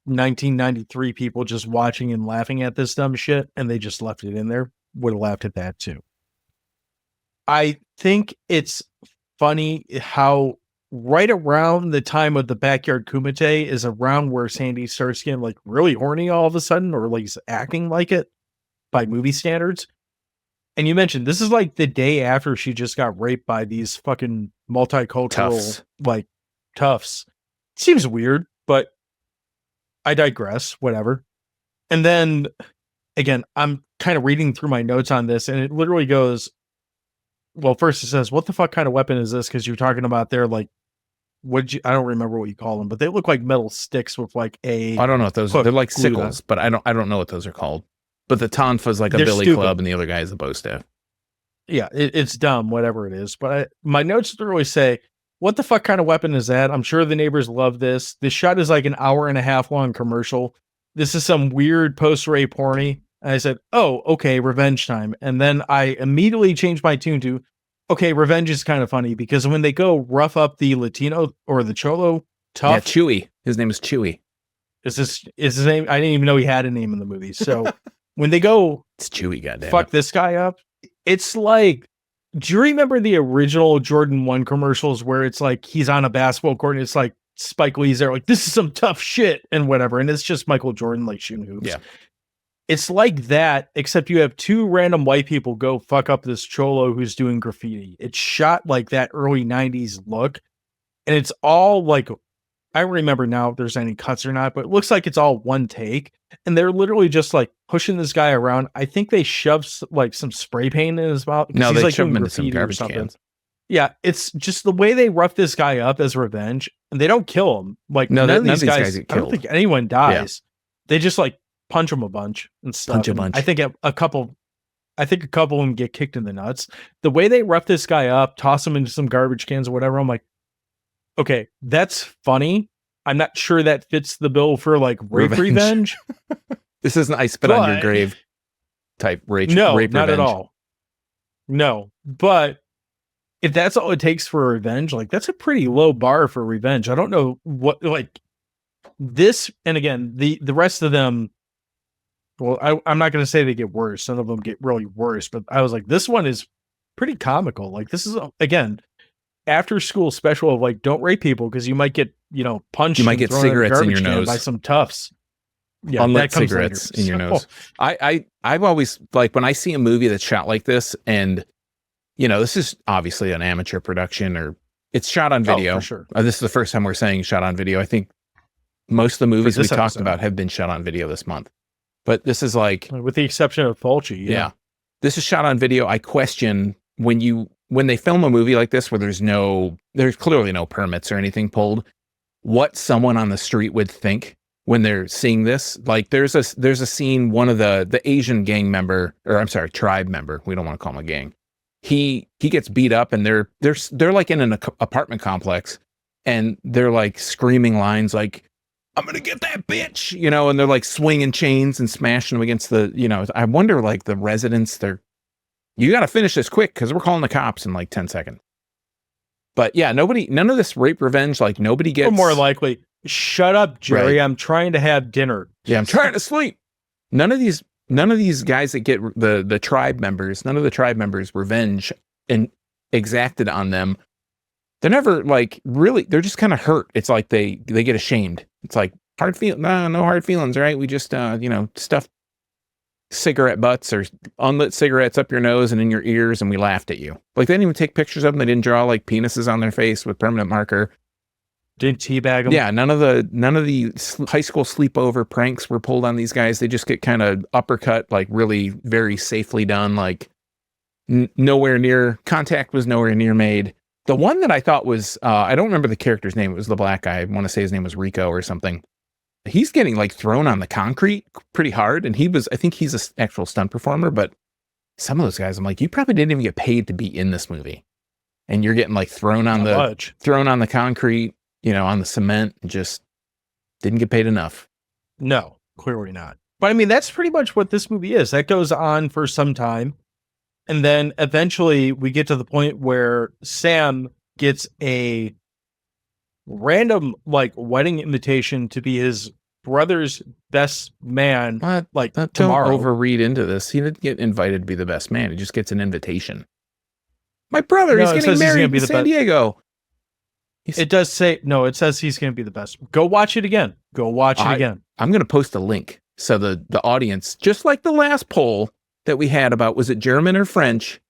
1993 people just watching and laughing at this dumb shit, and they just left it in there. Would have laughed at that, too. I think it's funny how right around the time of the backyard kumite is around where Sandy starts getting, like, really horny all of a sudden, or, like, acting like it by movie standards. And you mentioned this is like the day after she just got raped by these fucking multicultural toughs. Seems weird. But I digress, whatever. And then again, I'm kind of reading through my notes on this, and it literally goes, well, first it says, what the fuck kind of weapon is this? Because you're talking about they're like, I don't remember what you call them, but they look like metal sticks with like a. I don't know what those are. They're like glued on. sickles, but I don't know what those are called. But the tonfa's like a They're billy stupid. club, and the other guy is a bow staff. Yeah, it's dumb, whatever it is. But my notes literally say, what the fuck kind of weapon is that? I'm sure the neighbors love this. This shot is like an hour and a half long commercial. This is some weird post-rape porny. And I said, oh, okay, revenge time. And then I immediately changed my tune to, okay, revenge is kind of funny because when they go rough up the Latino or the Cholo tough. Yeah, Chewy. His name is Chewy. Is his name? I didn't even know he had a name in the movie. So when they go It's Chewy, goddamn. fuck this guy up, it's like, do you remember the original Jordan 1 commercials where it's like he's on a basketball court and it's like Spike Lee's there, like, this is some tough shit and whatever. And it's just Michael Jordan like shooting hoops. Yeah. It's like that, except you have two random white people go fuck up this cholo who's doing graffiti. It's shot like that early 90s look. And it's all like, I don't remember now if there's any cuts or not, but it looks like it's all one take. And they're literally just like pushing this guy around. I think they shove like some spray paint in his mouth. No, he's they like shove him doing into some graffiti or garbage something. cans. Yeah, it's just the way they rough this guy up as revenge, and they don't kill him. Like No, none of none of these these guys guys get I don't killed. think anyone dies. They just like punch him a bunch and stuff. Punch a And bunch. I think a couple of them get kicked in the nuts. The way they rough this guy up, toss him into some garbage cans or whatever, I'm like, okay, that's funny. I'm not sure that fits the bill for like rape revenge. This isn't I spit on your But- grave type rape. No, rape not revenge. at all. No, but if that's all it takes for revenge, like that's a pretty low bar for revenge. I don't know what like this, and again, the rest of them. Well, I'm not going to say they get worse. Some of them get really worse, but I was like, this one is pretty comical. Like this is again after school special of like, don't rape people because you might get punched. You might and get thrown in a cigarettes in garbage your can nose. by some toughs. Yeah, Unlit that comes cigarettes later. in your So- nose. I've always like when I see a movie that's shot like this, and this is obviously an amateur production or it's shot on video. for sure. This is the first time we're saying shot on video. I think most of the movies we this talked episode. about have been shot on video this month. But this is like, With the exception of Fulci. yeah, this is shot on video. I question when they film a movie like this where there's clearly no permits or anything pulled, what someone on the street would think when they're seeing this. Like there's a scene, one of the Asian gang member, or I'm sorry, tribe member, we don't want to call him a gang. He gets beat up and they're like in an apartment complex and they're like screaming lines like, I'm going to get that bitch, and they're like swinging chains and smashing them against I wonder like the residents, you got to finish this quick because we're calling the cops in like 10 seconds. But yeah, none of this rape revenge, like nobody gets. Or more likely, shut up, Jerry. Right. I'm trying to have dinner. Yeah, I'm trying to sleep. None of these guys that get the tribe members, none of the tribe members revenge and exacted on them. They're never like really, they're just kind of hurt. It's like they get ashamed. It's like no hard feelings, right? We just, stuffed cigarette butts or unlit cigarettes up your nose and in your ears and we laughed at you. Like they didn't even take pictures of them. They didn't draw like penises on their face with permanent marker. Didn't teabag them. Yeah, none of the high school sleepover pranks were pulled on these guys. They just get kind of uppercut, like really very safely done. Like nowhere near contact was nowhere near made. The one that I thought was I don't remember the character's name. It was the black guy. I want to say his name was Rico or something. He's getting like thrown on the concrete pretty hard, and I think he's an actual stunt performer. But some of those guys, I'm like, you probably didn't even get paid to be in this movie, and you're getting like thrown on the concrete. On the cement, and just didn't get paid enough. No, clearly not. But I mean, that's pretty much what this movie is. That goes on for some time. And then eventually we get to the point where Sam gets a random like wedding invitation to be his brother's best man. What? Like Don't tomorrow. overread into this. He didn't get invited to be the best man. He just gets an invitation. My brother, No, he's it getting says he's married gonna be in the San best. Diego. It does say, no, it says he's going to be the best. Go watch it again. Go watch it again. I'm going to post a link so the audience, just like the last poll that we had about was it German or French,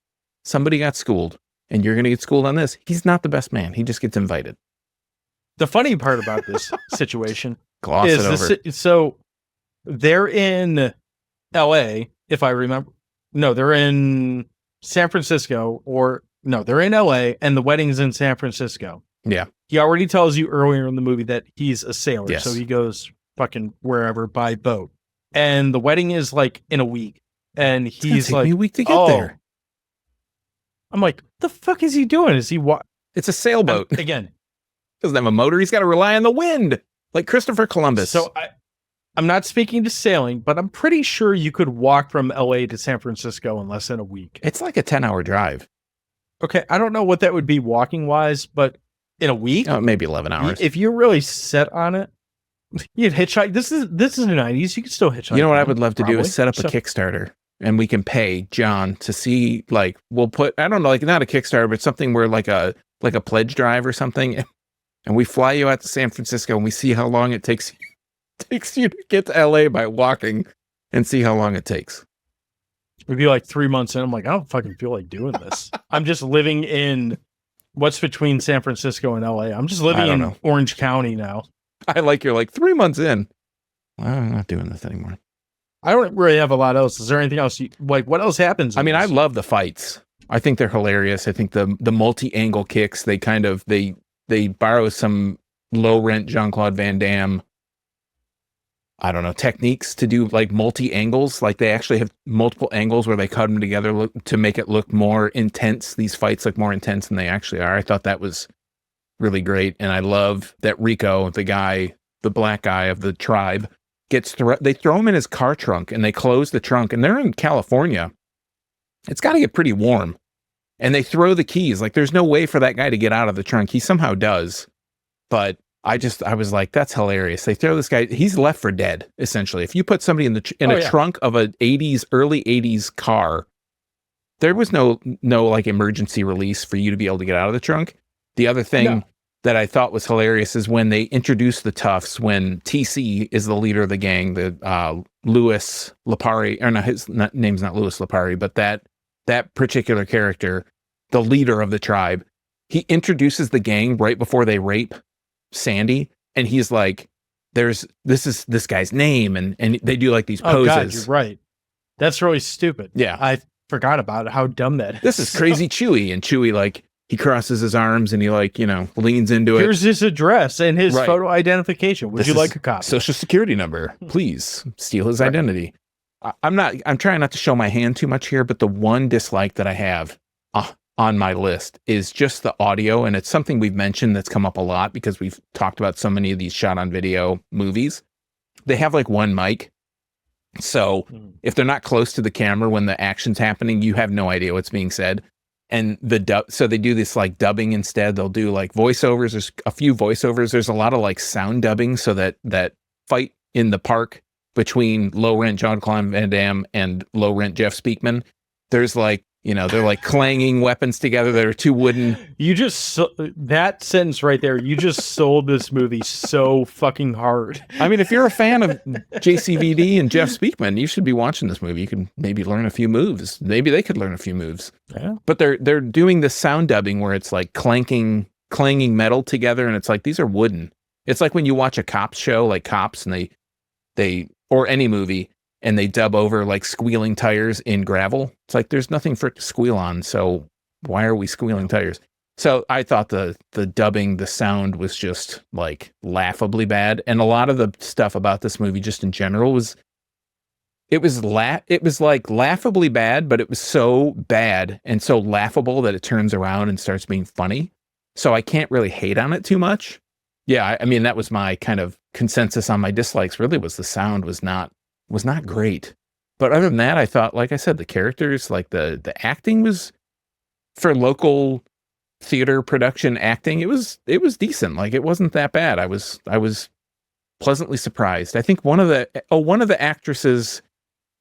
somebody got schooled, and you're going to get schooled on this. He's not the best man. He just gets invited. The funny part about this situation Gloss it over. so they're in LA, if I remember. No, they're in San Francisco, they're in LA and the wedding's in San Francisco. Yeah. He already tells you earlier in the movie that he's a sailor. Yes. So he goes fucking wherever by boat. And the wedding is like in a week. And he's take like, me a week to get there. I'm like, the fuck is he doing? Is he It's a sailboat. Again. Doesn't have a motor. He's got to rely on the wind, like Christopher Columbus. So I'm not speaking to sailing, but I'm pretty sure you could walk from LA to San Francisco in less than a week. It's like a 10-hour drive. Okay, I don't know what that would be walking wise, but in a week, maybe 11 hours. If you're really set on it, you'd hitchhike. This is the 90s. You could still hitchike. You know what I would love to do probably. is set up a Kickstarter, and we can pay John to see, like, we'll put, I don't know, like not a Kickstarter, but something where like a pledge drive or something, and we fly you out to San Francisco and we see how long it takes you to get to LA by walking, and see how long it takes. It'd be like 3 months in. I'm like, I don't fucking feel like doing this. I'm just living in what's between San Francisco and LA. I'm just living in Orange County now. I like you're like 3 months in. Well, I'm not doing this anymore. I don't really have a lot else. Is there anything else? Like, what else happens? I mean, I love the fights. I think they're hilarious. I think the multi-angle kicks, they kind of, they borrow some low-rent Jean-Claude Van Damme, I don't know, techniques to do like multi-angles. Like they actually have multiple angles where they cut them together to make it look more intense. These fights look more intense than they actually are. I thought that was really great. And I love that Rico, the black guy of the tribe, they throw him in his car trunk and they close the trunk, and they're in California. It's got to get pretty warm. And they throw the keys. Like there's no way for that guy to get out of the trunk. He somehow does. But I was like, that's hilarious. They throw this guy, he's left for dead, essentially. If you put somebody in a trunk of an early 80s car, there was no like emergency release for you to be able to get out of the trunk. The other thing that I thought was hilarious is when they introduced the toughs, when TC is the leader of the gang, the Louis Lapari, or not, his name's not Louis Lapari, but that particular character, the leader of the tribe, he introduces the gang right before they rape Sandy, and he's like, this is this guy's name, and they do like these poses. Oh God, you're right. That's really stupid. Yeah. I forgot about it, how dumb that is. This is crazy Chewie, and Chewie, like, he crosses his arms and he, like, leans into it. Here's his address and his photo identification. Would you like a copy? Social security number. Please steal his identity. I'm trying not to show my hand too much here, but the one dislike that I have on my list is just the audio, and it's something we've mentioned that's come up a lot because we've talked about so many of these shot on video movies. They have like one mic, so if they're not close to the camera when the action's happening, you have no idea what's being said. And so they do this like dubbing instead. They'll do like voiceovers. There's a few voiceovers. There's a lot of like sound dubbing, so that fight in the park between low rent Jean-Claude Van Damme and low rent Jeff Speakman, there's like, they're like clanging weapons together. There are two wooden. That sentence right there, you just sold this movie so fucking hard. I mean, if you're a fan of JCVD and Jeff Speakman, you should be watching this movie. You can maybe learn a few moves. Maybe they could learn a few moves. Yeah. But they're doing this sound dubbing where it's like clanging metal together, and it's like these are wooden. It's like when you watch a cops show, like Cops, and they or any movie, and they dub over like squealing tires in gravel. It's like there's nothing for it to squeal on, so why are we squealing tires? So I thought the dubbing, the sound was just like laughably bad, and a lot of the stuff about this movie just in general was like laughably bad, but it was so bad and so laughable that it turns around and starts being funny. So I can't really hate on it too much. Yeah, I mean, that was my kind of consensus on my dislikes, really, was the sound was not great. But other than that, I thought, like I said, the characters, like the acting was, for local theater production acting, it was decent. Like, it wasn't that bad. I was pleasantly surprised. I think one of the actresses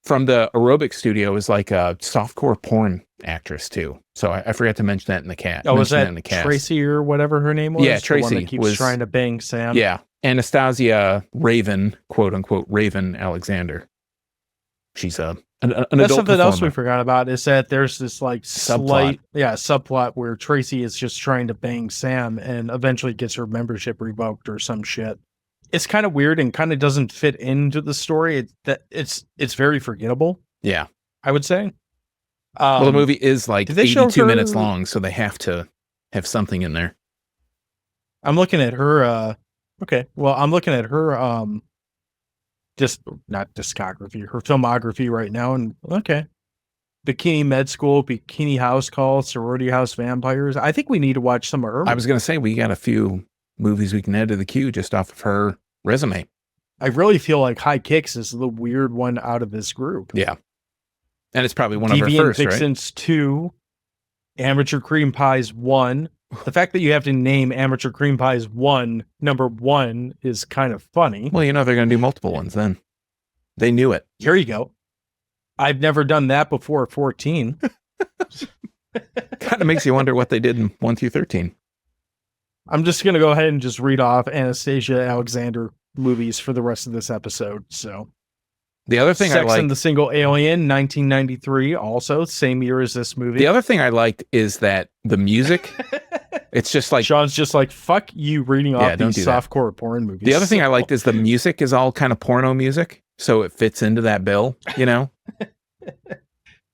from the aerobic studio is like a softcore porn actress too. So I forgot to mention that in the cast. Oh, was that in the cast. Tracy or whatever her name was? Yeah, Tracy, the one that keeps trying to bang Sam. Yeah, Anastasia Raven, quote unquote Raven Alexander. she's an That's adult something else we performer. forgot about is that there's this like Subplot. subplot where Tracy is just trying to bang Sam and eventually gets her membership revoked or some shit. It's kind of weird and kind of doesn't fit into the story. It's very forgettable, Yeah. I would say. Well, the movie is like did they show 82 minutes her- long, so they have to have something in there. I'm looking at her. Okay, well, I'm looking at her. Just not discography, her filmography right now, and okay, Bikini Med School, Bikini House Call, Sorority House Vampires. I think we need to watch some of her. I was going to say, we got a few movies we can add to the queue just off of her resume. I really feel like High Kicks is the weird one out of this group. Yeah. And it's probably one of Deviant her first, right? Vixens 2, Amateur Cream Pies 1. The fact that you have to name Amateur Cream Pies 1, number 1, is kind of funny. Well, they're going to do multiple ones then. They knew it. Here you go. I've never done that before 14. Kind of makes you wonder what they did in 1 through 13. I'm just going to go ahead and just read off Anastasia Alexander movies for the rest of this episode. So, The other thing Sex I like, and the Single Alien, 1993, also same year as this movie. the other thing I liked is that the music, it's just like, Sean's just like, fuck you reading Yeah, off don't these do that. softcore porn movies. the other thing I liked is the music is all kind of porno music. So it fits into that bill,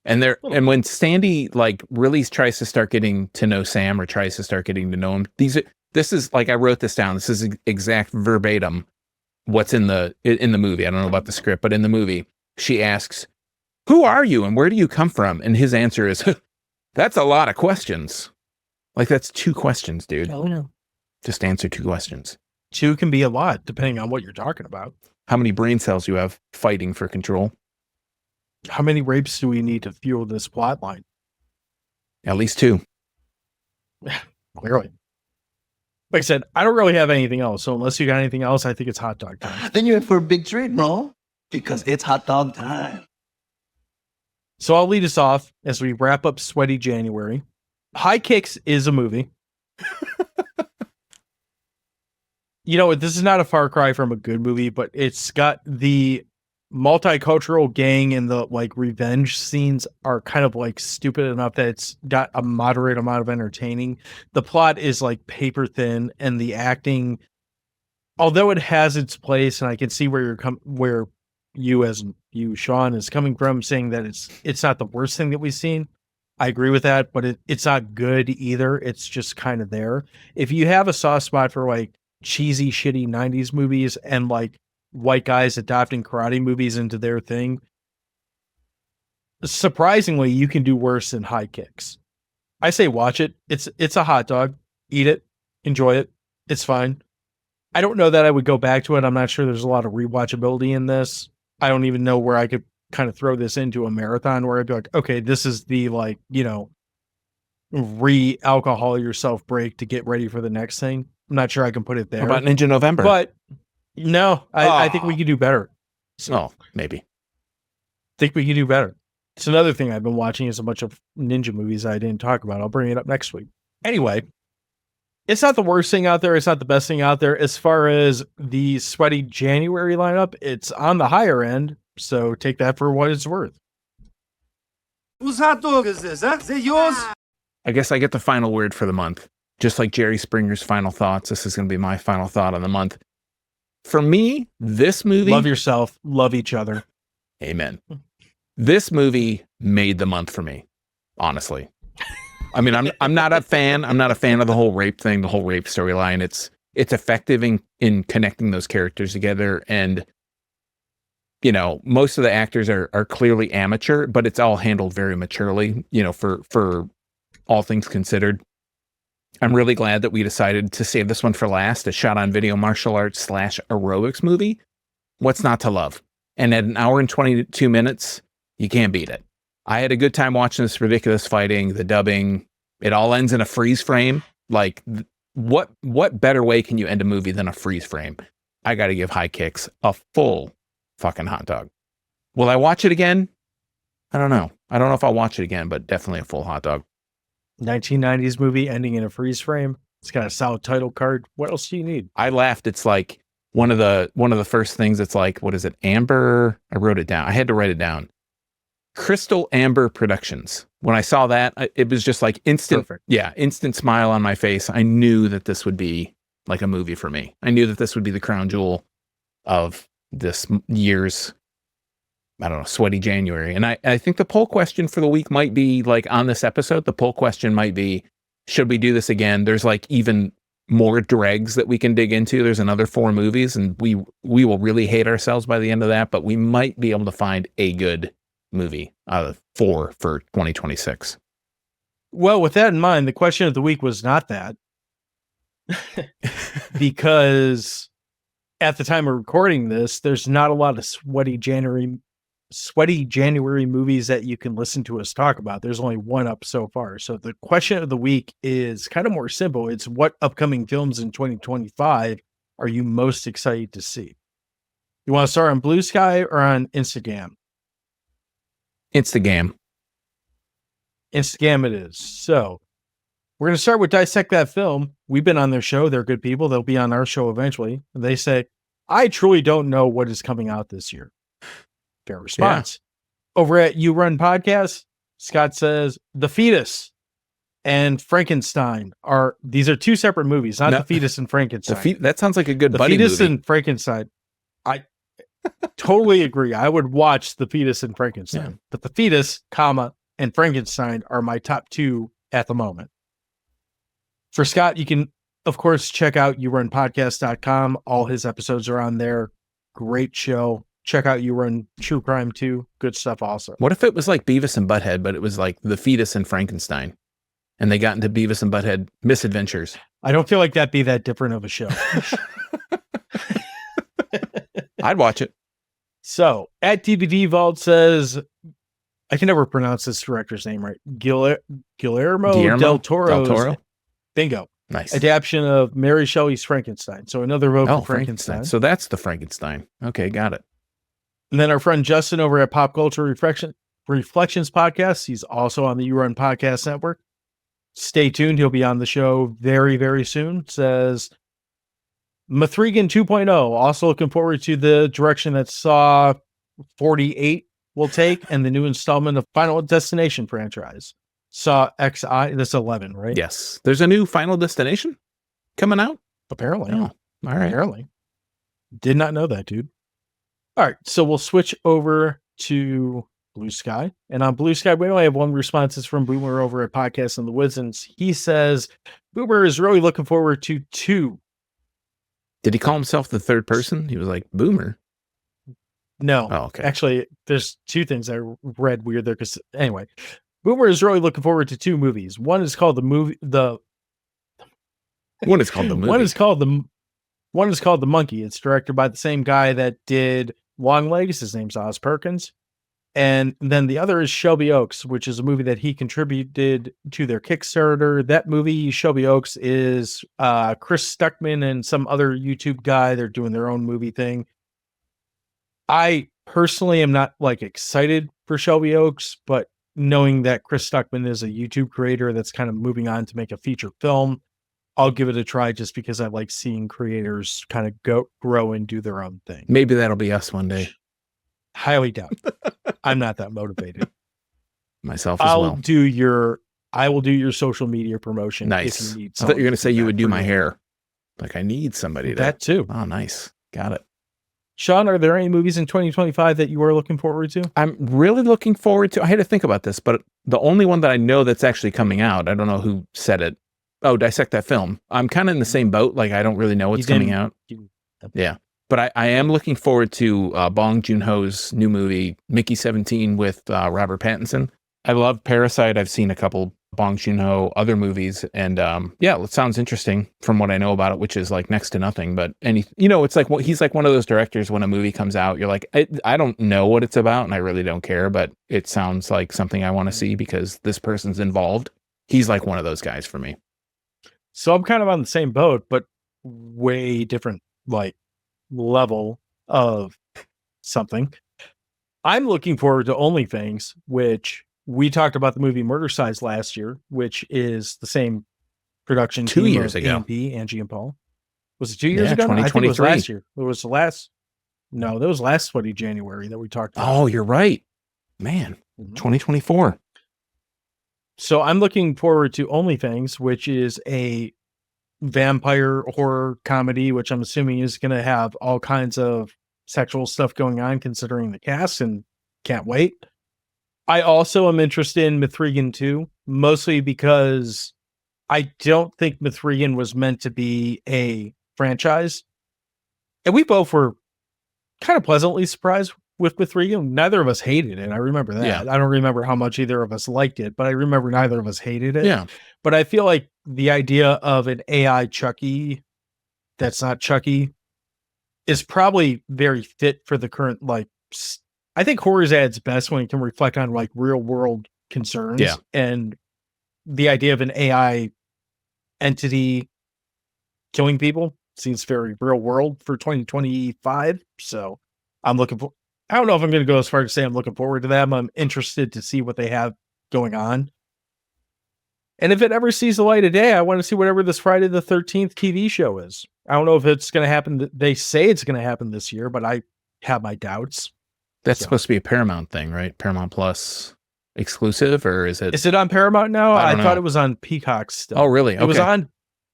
And when Sandy like really tries to start getting to know Sam or tries to start getting to know him, this is like, I wrote this down. This is exact verbatim what's in the movie. I don't know about the script, but in the movie, she asks, "Who are you and where do you come from?" And his answer is, "That's a lot of questions." Like, that's 2 questions, dude. Oh, no. Just answer 2 questions. 2 can be a lot, depending on what you're talking about. How many brain cells you have fighting for control? How many rapes do we need to fuel this plot line? At least 2. Clearly. Like I said, I don't really have anything else. So unless you got anything else, I think it's hot dog time. Then you're in for a big treat, bro. Because it's hot dog time. So I'll lead us off as we wrap up Sweaty January. High Kicks is a movie. This is not a far cry from a good movie, but it's got the multicultural gang and the like revenge scenes are kind of like stupid enough that it's got a moderate amount of entertaining. The plot is like paper thin, and the acting, although it has its place, and I can see where Sean is coming from, saying that it's not the worst thing that we've seen. I agree with that, but it's not good either. It's just kind of there. If you have a soft spot for like cheesy, shitty 90s movies and like white guys adopting karate movies into their thing, surprisingly, you can do worse than High Kicks. I say watch it. It's a hot dog. Eat it. Enjoy it. It's fine. I don't know that I would go back to it. I'm not sure there's a lot of rewatchability in this. I don't even know where I could kind of throw this into a marathon where I'd be like, okay, this is the like, re-alcohol yourself break to get ready for the next thing. I'm not sure I can put it there. How about Ninja November? But no, I think we could do better. Oh, maybe. Think we could do better. It's another thing I've been watching is a bunch of ninja movies I didn't talk about. I'll bring it up next week. Anyway, it's not the worst thing out there. It's not the best thing out there. As far as the Sweaty January lineup, it's on the higher end. So take that for what it's worth. Whose hot dog is this, huh? Is it yours? I guess I get the final word for the month. Just like Jerry Springer's final thoughts, this is going to be my final thought on the month. For me, this movie... Love yourself. Love each other. Amen. This movie made the month for me, honestly. I mean, I'm not a fan. I'm not a fan of the whole rape thing, the whole rape storyline. It's effective in connecting those characters together. And, most of the actors are clearly amateur, but it's all handled very maturely, for all things considered. I'm really glad that we decided to save this one for last, a shot on video martial arts / aerobics movie. What's not to love? And at 1 hour and 22 minutes, you can't beat it. I had a good time watching this ridiculous fighting, the dubbing. It all ends in a freeze frame. Like, what better way can you end a movie than a freeze frame? I got to give High Kicks a full fucking hot dog. Will I watch it again? I don't know. I don't know if I'll watch it again, but definitely a full hot dog. 1990s movie ending in a freeze frame. It's got a solid title card. What else do you need? I laughed. It's like one of the first things that's like, what is it? Amber. I wrote it down. I had to write it down. Crystal Amber Productions. When I saw that, it was just like instant. Perfect. Yeah, instant smile on my face. I knew that this would be like a movie for me. I knew that this would be the crown jewel of this year's, I don't know, sweaty January. And I think the poll question for the week might be like on this episode, the poll question might be, should we do this again? There's like even more dregs that we can dig into. There's another 4 movies and we will really hate ourselves by the end of that, but we might be able to find a good movie out of 4 for 2026. Well, with that in mind, the question of the week was not that. Because at the time of recording this, there's not a lot of sweaty January movies that you can listen to us talk about. There's only one up so far. So the question of the week is kind of more simple. It's what upcoming films in 2025 are you most excited to see? You want to start on Blue Sky or on Instagram? Instagram it is. So we're going to start with Dissect That Film. We've been on their show. They're good people. They'll be on our show eventually. They say, I truly don't know what is coming out this year. Fair response. Yeah. Over at You Run Podcast, Scott says The Fetus and Frankenstein these are 2 separate movies, not The Fetus and Frankenstein. That sounds like a good buddy movie. The Fetus movie. and Frankenstein. I totally agree. I would watch The Fetus and Frankenstein. Yeah. But The Fetus, and Frankenstein are my top 2 at the moment. For Scott, you can, of course, check out yourunpodcast.com. All his episodes are on there. Great show. Check out You Run True Crime too. Good stuff also. What if it was like Beavis and Butthead, but it was like The Fetus and Frankenstein, and they got into Beavis and Butthead misadventures? I don't feel like that'd be that different of a show. I'd watch it. So, at DVD Vault says, I can never pronounce this director's name right. Guillermo del Toro. Bingo. Nice. Adaptation of Mary Shelley's Frankenstein. So another vote for Frankenstein. So that's the Frankenstein. Okay, got it. And then our friend Justin over at Pop Culture Reflections Podcast. He's also on the You Run Podcast Network. Stay tuned. He'll be on the show very, very soon. Says Mathregan 2.0. Also looking forward to the direction that Saw 48 will take and the new installment of Final Destination franchise. Saw XI. That's 11, right? Yes. There's a new Final Destination coming out? Apparently. Oh, all right. Apparently. Did not know that, dude. All right. So we'll switch over to Blue Sky. And on Blue Sky, we only have one response. It's from Boomer over at Podcast and the Wisdons. He says, Boomer is really looking forward to 2. Did he call himself the third person? He was like, Boomer. No. Oh, okay. Actually, there's 2 things I read weird there. Because anyway, Boomer is really looking forward to 2 movies. One is called One is called The Movie. One is called The Monkey. It's directed by the same guy that did Longlegs. His name's Oz Perkins. And then the other is Shelby Oaks, which is a movie that he contributed to their Kickstarter. That movie, Shelby Oaks, is Chris Stuckman and some other YouTube guy. They're doing their own movie thing. I personally am not like excited for Shelby Oaks, but knowing that Chris Stuckman is a YouTube creator that's kind of moving on to make a feature film, I'll give it a try just because I like seeing creators kind of grow and do their own thing. Maybe that'll be us one day. Highly doubt. I'm not that motivated. Myself as well. I will do your social media promotion. Nice. If you need I thought you were going to say you would do my hair. Like I need somebody to. That too. Oh, nice. Got it. Sean, are there any movies in 2025 that you are looking forward to? I'm really looking forward to, I had to think about this, but the only one that I know that's actually coming out, I don't know who said it. Oh, Dissect That Film. I'm kind of in the same boat. Like, I don't really know what's coming out. Yeah. But I am looking forward to Bong Joon-ho's new movie, Mickey 17 with Robert Pattinson. I love Parasite. I've seen a couple Bong Joon-ho other movies, and yeah, it sounds interesting from what I know about it, which is like next to nothing. But it's like he's like one of those directors when a movie comes out, you're like, I don't know what it's about, and I really don't care, but it sounds like something I want to see because this person's involved. He's like one of those guys for me. So I'm kind of on the same boat, but way different like level of something. I'm looking forward to Only Things, which we talked about the movie Murder Size last year, which is the same production 2 team years of ago. A&P, Angie and Paul. Was it 2 years Yeah, ago? I think it was 2023. last year. It was last. No, that was last sweaty January that we talked about. Oh, you're right. Man, Mhm. 2024. So I'm looking forward to OnlyFans, which is a vampire horror comedy, which I'm assuming is going to have all kinds of sexual stuff going on, considering the cast, and can't wait. I also am interested in Mithrigan too, mostly because I don't think Mithrigan was meant to be a franchise. And we both were kind of pleasantly surprised with Mithrigan. Neither of us hated it. I remember that. Yeah. I don't remember how much either of us liked it, but I remember neither of us hated it. Yeah. But I feel like the idea of an AI Chucky that's not Chucky is probably very fit for the current, like, I think horror is at its best when it can reflect on like real world concerns. Yeah. And the idea of an AI entity killing people seems very real world for 2025. So I'm looking for, I don't know if I'm going to go as far to say I'm looking forward to them. I'm interested to see what they have going on. And if it ever sees the light of day, I want to see whatever this Friday the 13th TV show is. I don't know if it's going to happen. They say it's going to happen this year, but I have my doubts. That's So. supposed to be a Paramount thing, right? Paramount Plus exclusive, or is it? Is it on Paramount now? I I don't thought know. it was on Peacock still. Oh, really? It was Okay. on,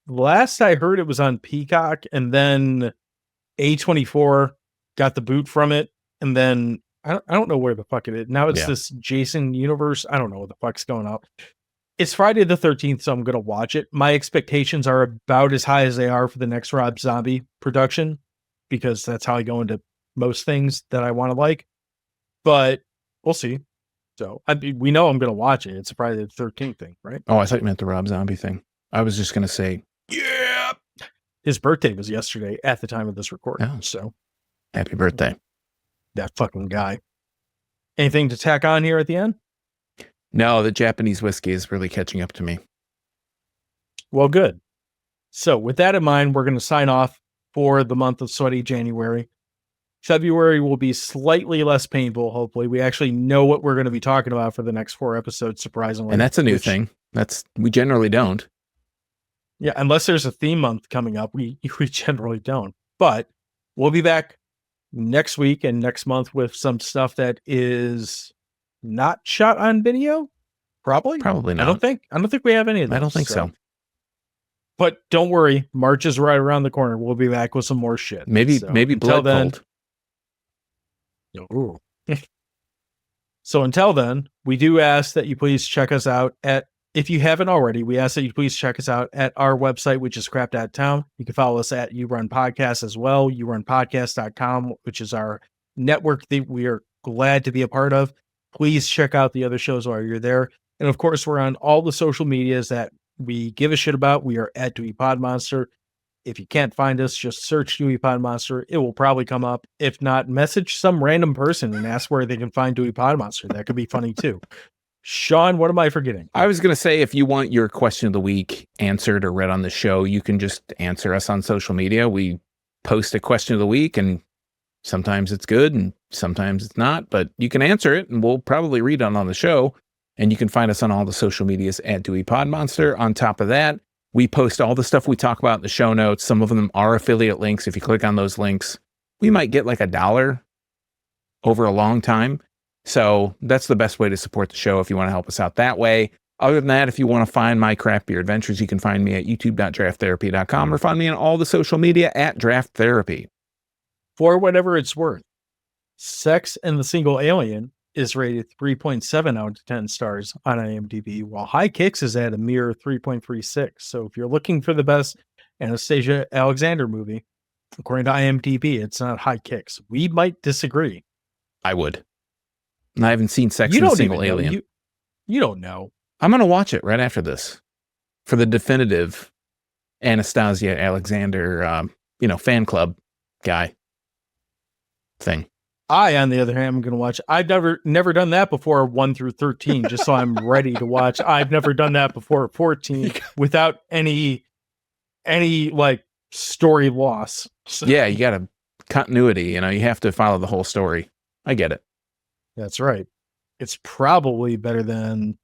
last I heard it was on Peacock, and then A24 got the boot from it. And then I don't know where the fuck it is. Now it's Yeah. this Jason universe. I don't know what the fuck's going on. It's Friday the 13th, so I'm going to watch it. My expectations are about as high as they are for the next Rob Zombie production, because that's how I go into most things that I want to like. But we'll see. So we know I'm going to watch it. It's a Friday the 13th thing, right? Oh, I thought you meant the Rob Zombie thing. I was just going to say, yeah. His birthday was yesterday at the time of this recording. Oh. So Happy birthday. that fucking guy. Anything to tack on here at the end? No, the Japanese whiskey is really catching up to me. Well, good. So with that in mind, we're going to sign off for the month of sweaty January. February will be slightly less painful, hopefully. We actually know what we're going to be talking about for the next 4 episodes, surprisingly. And that's a new thing. We generally don't. Yeah, unless there's a theme month coming up, we generally don't. But we'll be back next week and next month with some stuff that is not shot on video. Probably Probably I don't think we have any of those. I don't think so. But don't worry, March is right around the corner. We'll be back with some more shit. Maybe So, maybe until Blood then, Cult. Ooh. So until then, we do ask that you please check us out if you haven't already, we ask that you please check us out at our website, which is crap.town. You can follow us at You Run Podcast as well, yourunpodcast.com, which is our network that we are glad to be a part of. Please check out the other shows while you're there. And of course, we're on all the social medias that we give a shit about. We are at Dewey Pod Monster. If you can't find us, just search Dewey Pod Monster. It will probably come up. If not, message some random person and ask where they can find Dewey Pod Monster. That could be funny too. Sean, what am I forgetting? I was going to say, if you want your question of the week answered or read on the show, you can just answer us on social media. We post a question of the week, and sometimes it's good and sometimes it's not, but you can answer it and we'll probably read it on the show. And you can find us on all the social medias at Dewey Pod Monster. On top of that, we post all the stuff we talk about in the show notes. Some of them are affiliate links. If you click on those links, we might get like $1 over a long time. So that's the best way to support the show if you want to help us out that way. Other than that, if you want to find my craft beer adventures, you can find me at youtube.drafttherapy.com or find me on all the social media at Draft Therapy. For whatever it's worth, Sex and the Single Alien is rated 3.7 out of 10 stars on IMDb, while High Kicks is at a mere 3.36. So if you're looking for the best Anastasia Alexander movie, according to IMDb, it's not High Kicks. We might disagree. I would. And I haven't seen Sex You and the don't Single even know. Alien. You don't know. I'm going to watch it right after this for the definitive Anastasia Alexander, fan club guy thing. I, on the other hand, am going to watch. I've never done that before 1 through 13, just so I'm ready to watch. I've never done that before 14 without any like story loss. So, Yeah, you got a continuity. You have to follow the whole story. I get it. that's right. It's probably better than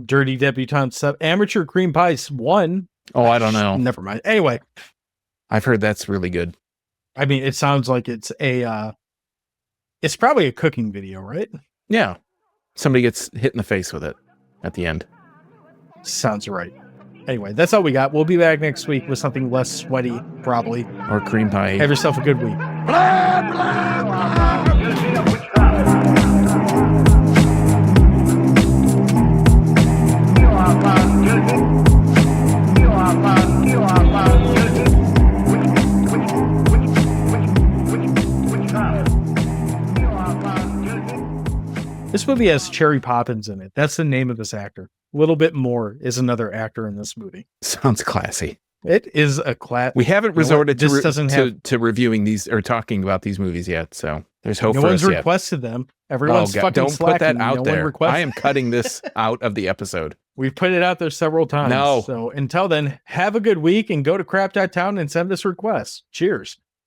Dirty Debutante 7. Amateur Cream Pies 1. Oh, I don't know. Never mind. Anyway, I've heard that's really good. I mean, it sounds like it's it's probably a cooking video, right? Yeah. Somebody gets hit in the face with it at the end. Sounds right. Anyway, that's all we got. We'll be back next week with something less sweaty, probably. Or cream pie. Have yourself a good week. This movie has Cherry Poppins in it. That's the name of this actor. A Little Bit More is another actor in this movie. Sounds classy. It is a class. We haven't resorted to reviewing these or talking about these movies yet, so there's hope for us No one's yet. requested them. Everyone's fucking don't slacking. put that out No there. one requested. I am cutting this out of the episode. We've put it out there several times. No. So until then, have a good week and go to crap.town and send us requests. Cheers.